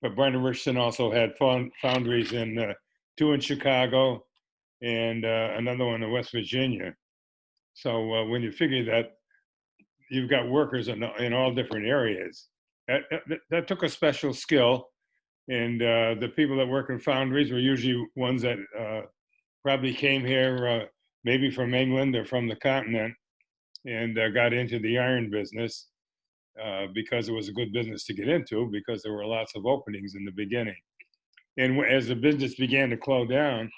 But Barnum Richardson also had foundries two in Chicago and another one in West Virginia. So when you figure that you've got workers in all different areas, that took a special skill. And the people that work in foundries were usually ones that probably came here maybe from England or from the continent and got into the iron business because it was a good business to get into, because there were lots of openings in the beginning. And as the business began to close down,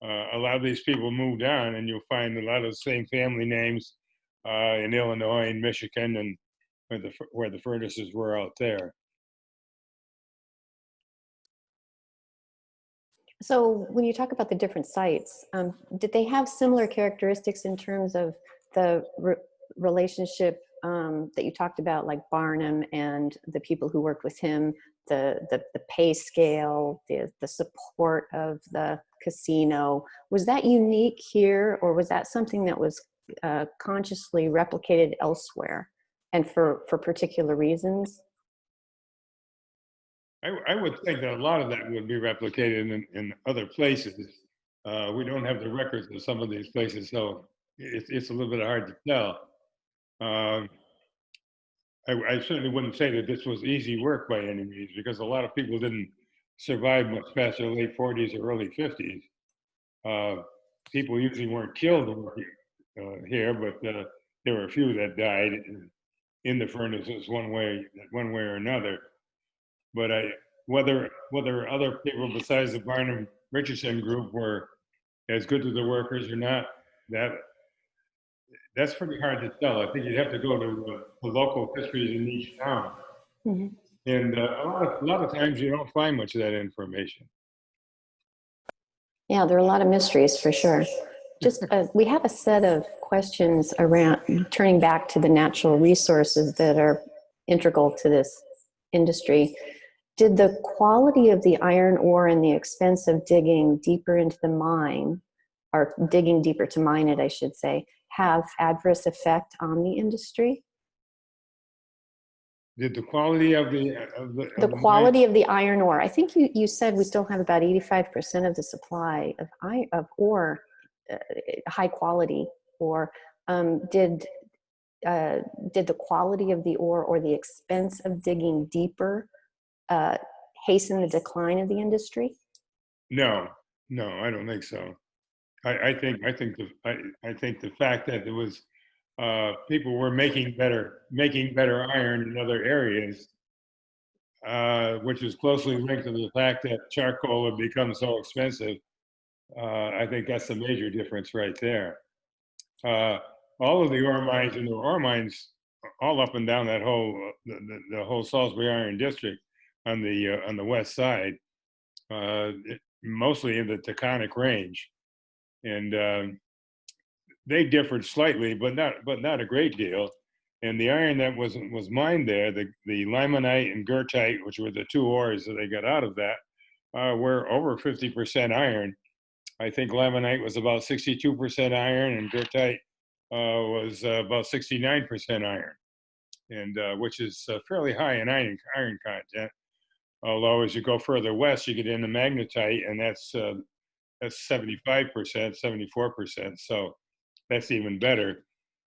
a lot of these people moved on, and you'll find a lot of the same family names in Illinois and Michigan, and where the furnaces were out there. So when you talk about the different sites, did they have similar characteristics in terms of the relationship that you talked about, like Barnum and the people who worked with him, the pay scale, the support of the casino? Was that unique here, or was that something that was consciously replicated elsewhere and for particular reasons? I would think that a lot of that would be replicated in other places. We don't have the records of some of these places, so it's a little bit hard to tell. I certainly wouldn't say that this was easy work by any means, because a lot of people didn't survive much past their late 40s or early 50s. People usually weren't killed here, but there were a few that died in the furnaces one way or another. But whether other people besides the Barnum Richardson group were as good to the workers or not, that's pretty hard to tell. I think you'd have to go to the local histories in each town. Mm-hmm. And a lot of times you don't find much of that information. Yeah, there are a lot of mysteries for sure. Just we have a set of questions around turning back to the natural resources that are integral to this industry. Did the quality of the iron ore and the expense of digging deeper into the mine, or digging deeper to mine it, I should say, have adverse effect on the industry? Did the quality of the quality of the iron ore? I think you said we still have about 85% of the supply of ore, high quality ore. Did the quality of the ore or the expense of digging deeper hasten the decline of the industry? No, I don't think so. I think the fact that there was people were making better iron in other areas, which is closely linked to the fact that charcoal had become so expensive. I think that's the major difference right there. All of the ore mines, and the ore mines all up and down that whole the whole Salisbury Iron District on the west side, mostly in the Taconic Range, and they differed slightly, but not a great deal. And the iron that was mined there, the limonite and goethite, which were the two ores that they got out of that, were over 50% iron. I think limonite was about 62% iron, and goethite was about 69% iron, and which is fairly high in iron content. Although as you go further west, you get into magnetite, and that's 75%, 74%. So that's even better.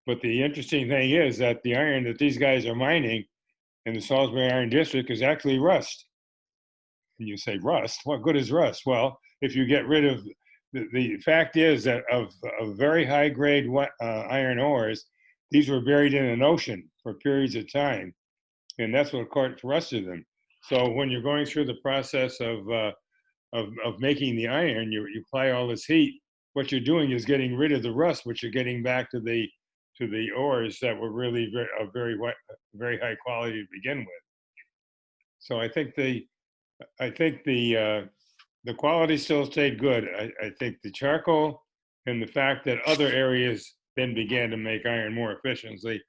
But the interesting thing is that the iron that these guys are mining in the Salisbury Iron District is actually rust. And you say, rust? What good is rust? Well, if you get rid of, the fact is that of very high grade iron ores, these were buried in an ocean for periods of time. And that's what rusted them. So when you're going through the process of making the iron, you apply all this heat. What you're doing is getting rid of the rust, which you're getting back to the ores that were really very high quality to begin with. So I think the quality still stayed good. I think the charcoal and the fact that other areas then began to make iron more efficiently,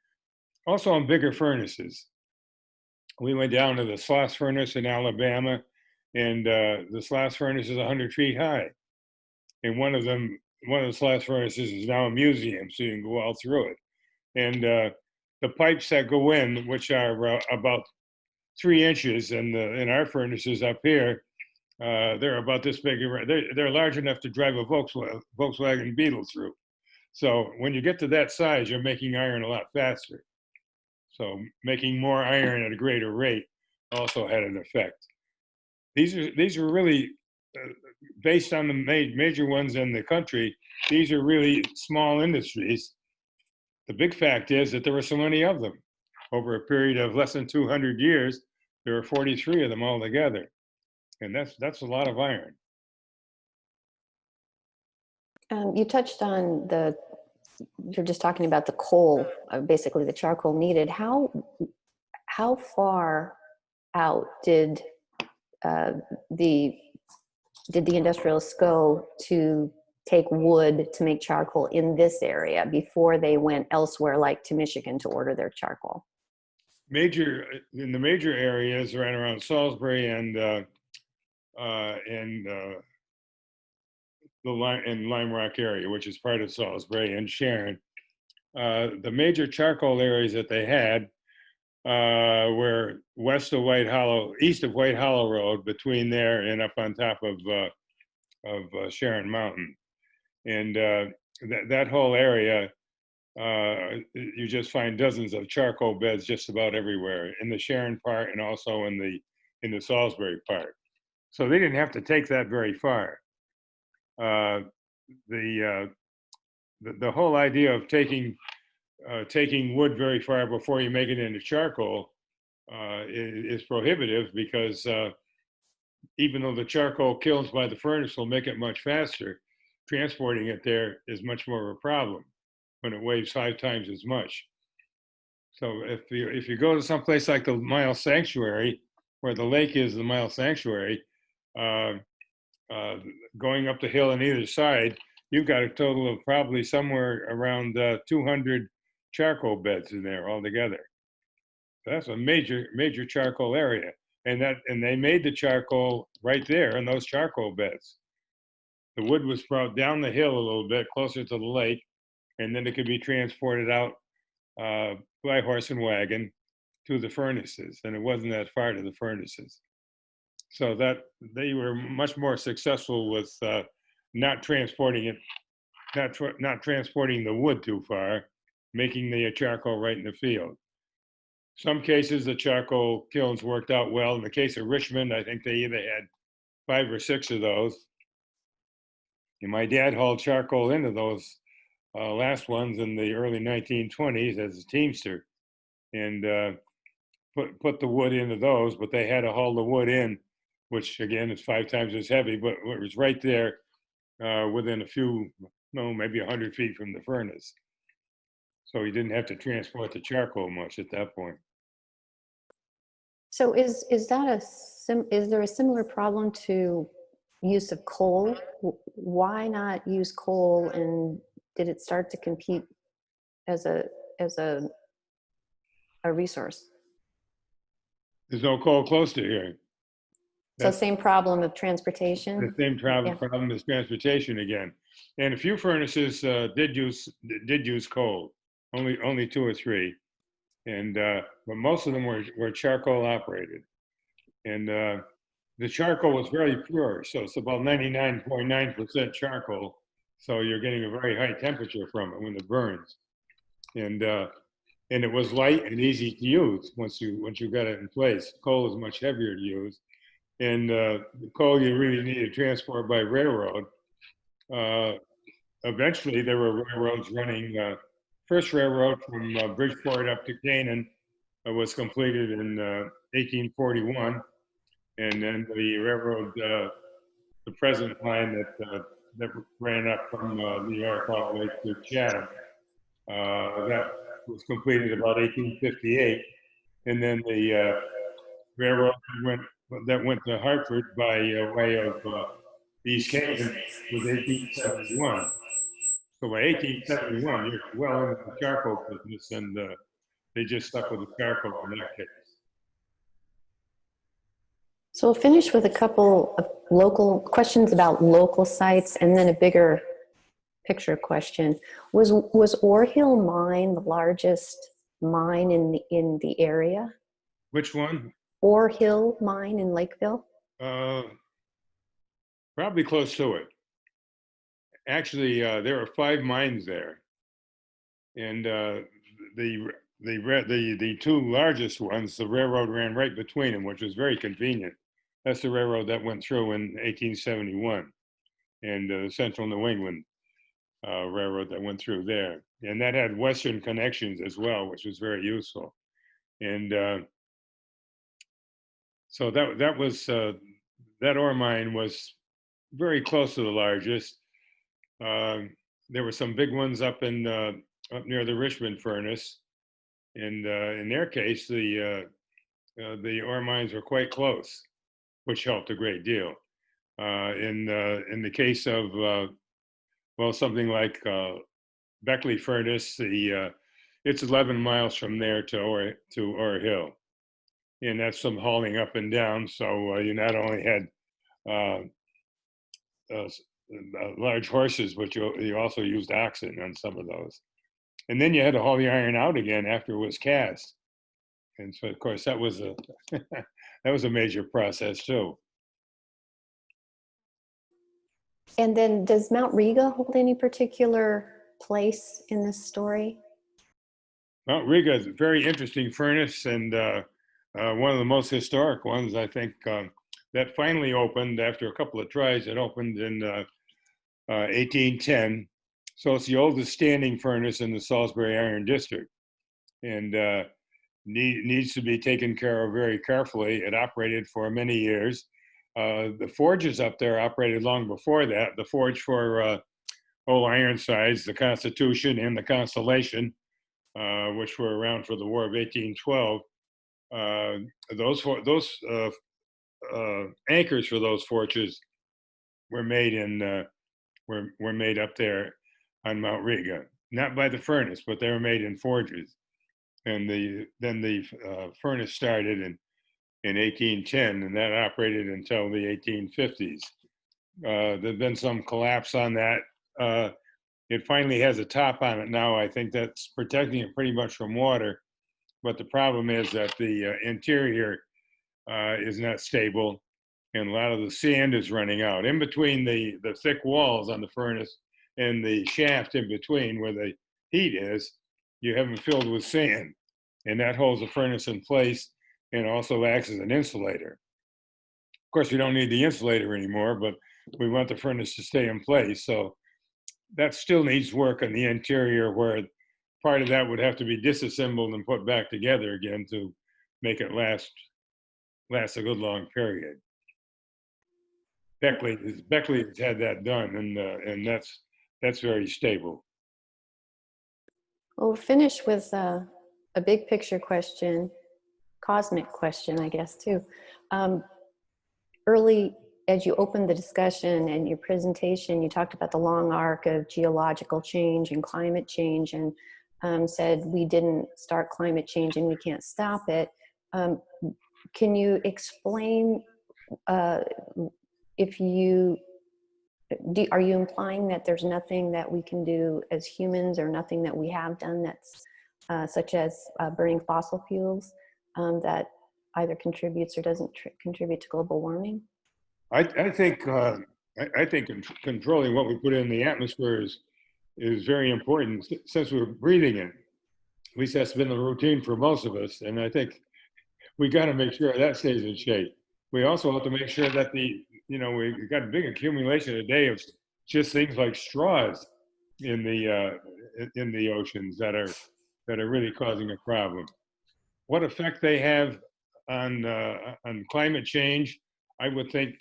also on bigger furnaces. We went down to the Sloss furnace in Alabama, and the Sloss furnace is 100 feet high. And one of the Sloss furnaces is now a museum, so you can go all through it. And the pipes that go in, which are about 3 inches, and in our furnaces up here, they're about this big. They're large enough to drive a Volkswagen Beetle through. So when you get to that size, you're making iron a lot faster. So making more iron at a greater rate also had an effect. These are really, based on the major ones in the country, these are really small industries. The big fact is that there were so many of them. Over a period of less than 200 years, there were 43 of them altogether. And that's a lot of iron. You touched on you're just talking about the coal, basically the charcoal needed. How far out did the industrialists go to take wood to make charcoal in this area before they went elsewhere, like to Michigan, to order their charcoal? In the major areas right around Salisbury and the Lime Rock area, which is part of Salisbury, and Sharon, the major charcoal areas that they had were east of White Hollow Road, between there and up on top of Sharon Mountain, and that whole area, you just find dozens of charcoal beds just about everywhere in the Sharon part and also in the Salisbury part. So they didn't have to take that very far. The whole idea of taking wood very far before you make it into charcoal is prohibitive, because even though the charcoal kilns by the furnace will make it much faster, transporting it there is much more of a problem when it weighs 5 times as much. So if you go to some place like the Miles Sanctuary, where the lake is the Miles Sanctuary, going up the hill on either side, you've got a total of probably somewhere around 200 charcoal beds in there altogether. So that's a major charcoal area, and they made the charcoal right there in those charcoal beds. The wood was brought down the hill a little bit closer to the lake, and then it could be transported out by horse and wagon to the furnaces, and it wasn't that far to the furnaces. So that they were much more successful with not transporting the wood too far, making the charcoal right in the field. Some cases the charcoal kilns worked out well. In the case of Richmond, I think they either had 5 or 6 of those. And my dad hauled charcoal into those last ones in the early 1920s as a teamster, and put the wood into those, but they had to haul the wood in, which again is 5 times as heavy, but it was right there within a few, maybe 100 feet from the furnace. So he didn't have to transport the charcoal much at that point. So is there a similar problem to use of coal? Why not use coal, and did it start to compete as a resource? There's no coal close to here. So same problem of transportation? The same problem as transportation again. And a few furnaces did use coal, only 2 or 3. And but most of them were charcoal operated. And the charcoal was very pure, so it's about 99.9% charcoal. So you're getting a very high temperature from it when it burns. And it was light and easy to use once you got it in place. Coal is much heavier to use. And the coal you really need to transport by railroad. Eventually, there were railroads running. First railroad from Bridgeport up to Canaan was completed in 1841, and then the railroad, the present line that ran up from New York all the way to Chatham, that was completed about 1858, and then the railroad that went to Hartford by way of East Canaan was 1871. So by 1871, you're well into the charcoal business, and they just stuck with the charcoal in that case. So we'll finish with a couple of local questions about local sites, and then a bigger picture question. Was Ore Hill Mine the largest mine in the area? Which one? Ore Hill Mine in Lakeville? Probably close to it. Actually, there are 5 mines there, and the 2 largest ones, the railroad ran right between them, which was very convenient. That's the railroad that went through in 1871, and the Central New England Railroad that went through there, and that had western connections as well, which was very useful. And so that was that ore mine was very close to the largest. There were some big ones up near the Richmond furnace, and in their case, the ore mines were quite close, which helped a great deal. In the case of well, something like Beckley furnace, it's 11 miles from there to Ore Hill, and that's some hauling up and down. So you not only had uh, large horses, but you also used oxen on some of those. And then you had to haul the iron out again after it was cast. And so, of course, that was a that was a major process too. And then does Mount Riga hold any particular place in this story? Mount Riga is a very interesting furnace, and one of the most historic ones, I think, that finally opened after a couple of tries. It opened in 1810. So it's the oldest standing furnace in the Salisbury Iron District, and needs to be taken care of very carefully. It operated for many years. The forges up there operated long before that. The forge for Old Ironsides, the Constitution, and the Constellation, which were around for the War of 1812. Those anchors for those forges were made were made up there on Mount Riga, not by the furnace, but they were made in forges. And then the furnace started in 1810, and that operated until the 1850s. There's been some collapse on that. It finally has a top on it now. I think that's protecting it pretty much from water. But the problem is that the interior is not stable, and a lot of the sand is running out. In between the thick walls on the furnace and the shaft in between where the heat is, you have them filled with sand, and that holds the furnace in place and also acts as an insulator. Of course, we don't need the insulator anymore, but we want the furnace to stay in place. So that still needs work on the interior, where part of that would have to be disassembled and put back together again to make it last a good long period. Beckley has had that done, and that's very stable. We'll finish with a big picture question, cosmic question, I guess, too. Early, as you opened the discussion and your presentation, you talked about the long arc of geological change and climate change, and said we didn't start climate change and we can't stop it. Can you explain are you implying that there's nothing that we can do as humans, or nothing that we have done that's such as burning fossil fuels that either contributes or doesn't contribute to global warming? I think controlling what we put in the atmosphere is very important, since we're breathing it. At least that's been the routine for most of us, and I think we got to make sure that stays in shape. We also have to make sure that we've got a big accumulation today of just things like straws in the oceans that are really causing a problem. What effect they have on climate change, I would think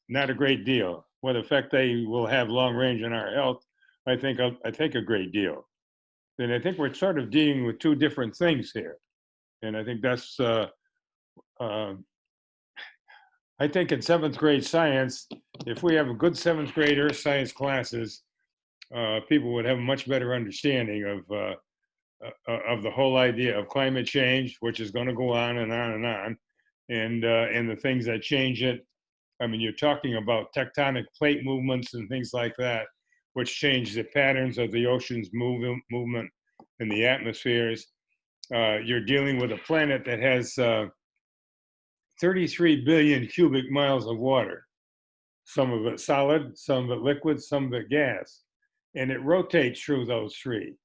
not a great deal. What effect they will have long range on our health, I think a great deal. And I think we're sort of dealing with two different things here. And I think that's I think in 7th grade science, if we have a good 7th grade earth science classes, people would have a much better understanding of the whole idea of climate change, which is going to go on and on and on, and the things that change it. I mean, you're talking about tectonic plate movements and things like that, which change the patterns of the ocean's movement in the atmospheres. You're dealing with a planet that has 33 billion cubic miles of water, some of it solid, some of it liquid, some of it gas, and it rotates through those three.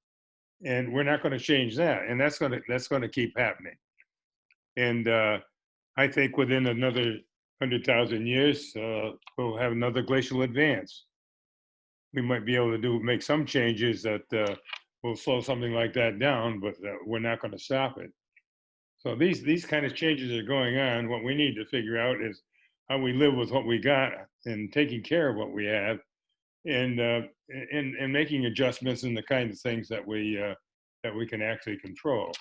And we're not going to change that, and that's going to keep happening. And I think within another 100,000 years, we'll have another glacial advance. We might be able to make some changes that will slow something like that down, but we're not going to stop it. So these kind of changes are going on. What we need to figure out is how we live with what we got and taking care of what we have, and making adjustments in the kind of things that we can actually control.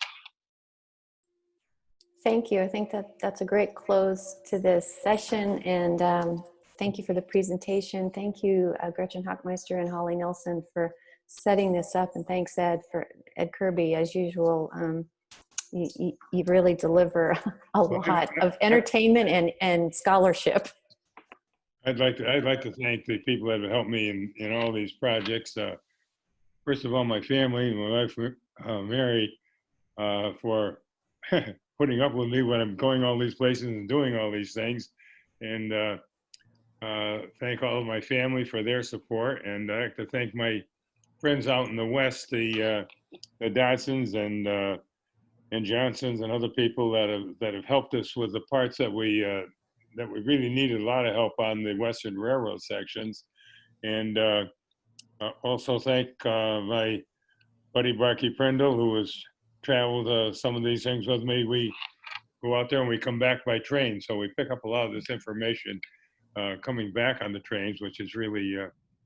Thank you. I think that that's a great close to this session, and thank you for the presentation. Thank you, Gretchen Hockmeister and Holly Nelson, for setting this up, and thanks, Ed Kirby, as usual. You really deliver a lot of entertainment and scholarship. I'd like to thank the people that have helped me in all these projects. First of all, my family, my wife Mary, for putting up with me when I'm going all these places and doing all these things, and thank all of my family for their support. And I'd like to thank my friends out in the West, the Dodsons and Johnsons and other people that have helped us with the parts that we really needed a lot of help on, the Western Railroad sections. And also thank my buddy Barky Prindle, who has traveled some of these things with me. We go out there and we come back by train, so we pick up a lot of this information coming back on the trains, which is really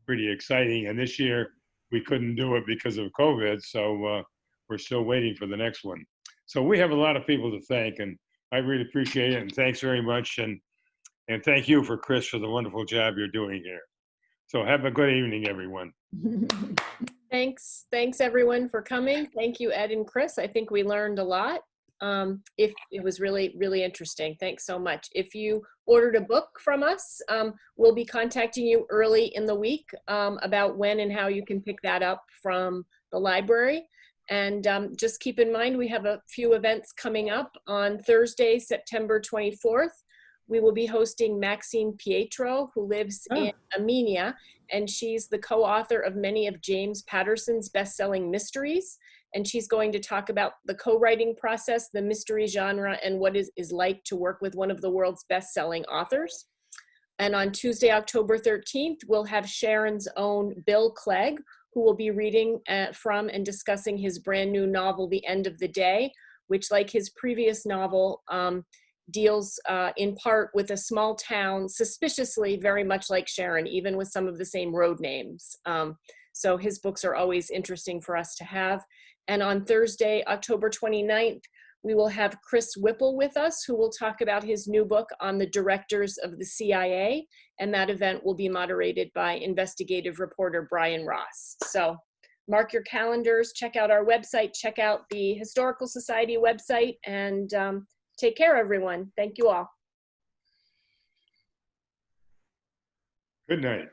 pretty exciting. And this year we couldn't do it because of COVID, so we're still waiting for the next one. So we have a lot of people to thank, and I really appreciate it. And thanks very much, and thank you, Chris, for the wonderful job you're doing here. So have a good evening, everyone. Thanks everyone for coming. Thank you, Ed and Chris. I think we learned a lot. If it was really, really interesting. Thanks so much. If you ordered a book from us, we'll be contacting you early in the week about when and how you can pick that up from the library. And just keep in mind, we have a few events coming up. On Thursday, September 24th, we will be hosting Maxine Pietro, who lives in Armenia, and she's the co-author of many of James Patterson's best-selling mysteries. And she's going to talk about the co-writing process, the mystery genre, and what is like to work with one of the world's best-selling authors. And on Tuesday, October 13th, we'll have Sharon's own Bill Clegg, who will be reading from and discussing his brand new novel, The End of the Day, which, like his previous novel, deals in part with a small town, suspiciously very much like Sharon, even with some of the same road names. So his books are always interesting for us to have. And on Thursday, October 29th, we will have Chris Whipple with us, who will talk about his new book on the directors of the CIA. And that event will be moderated by investigative reporter Brian Ross. So mark your calendars, check out our website, check out the Historical Society website, and take care, everyone. Thank you all. Good night.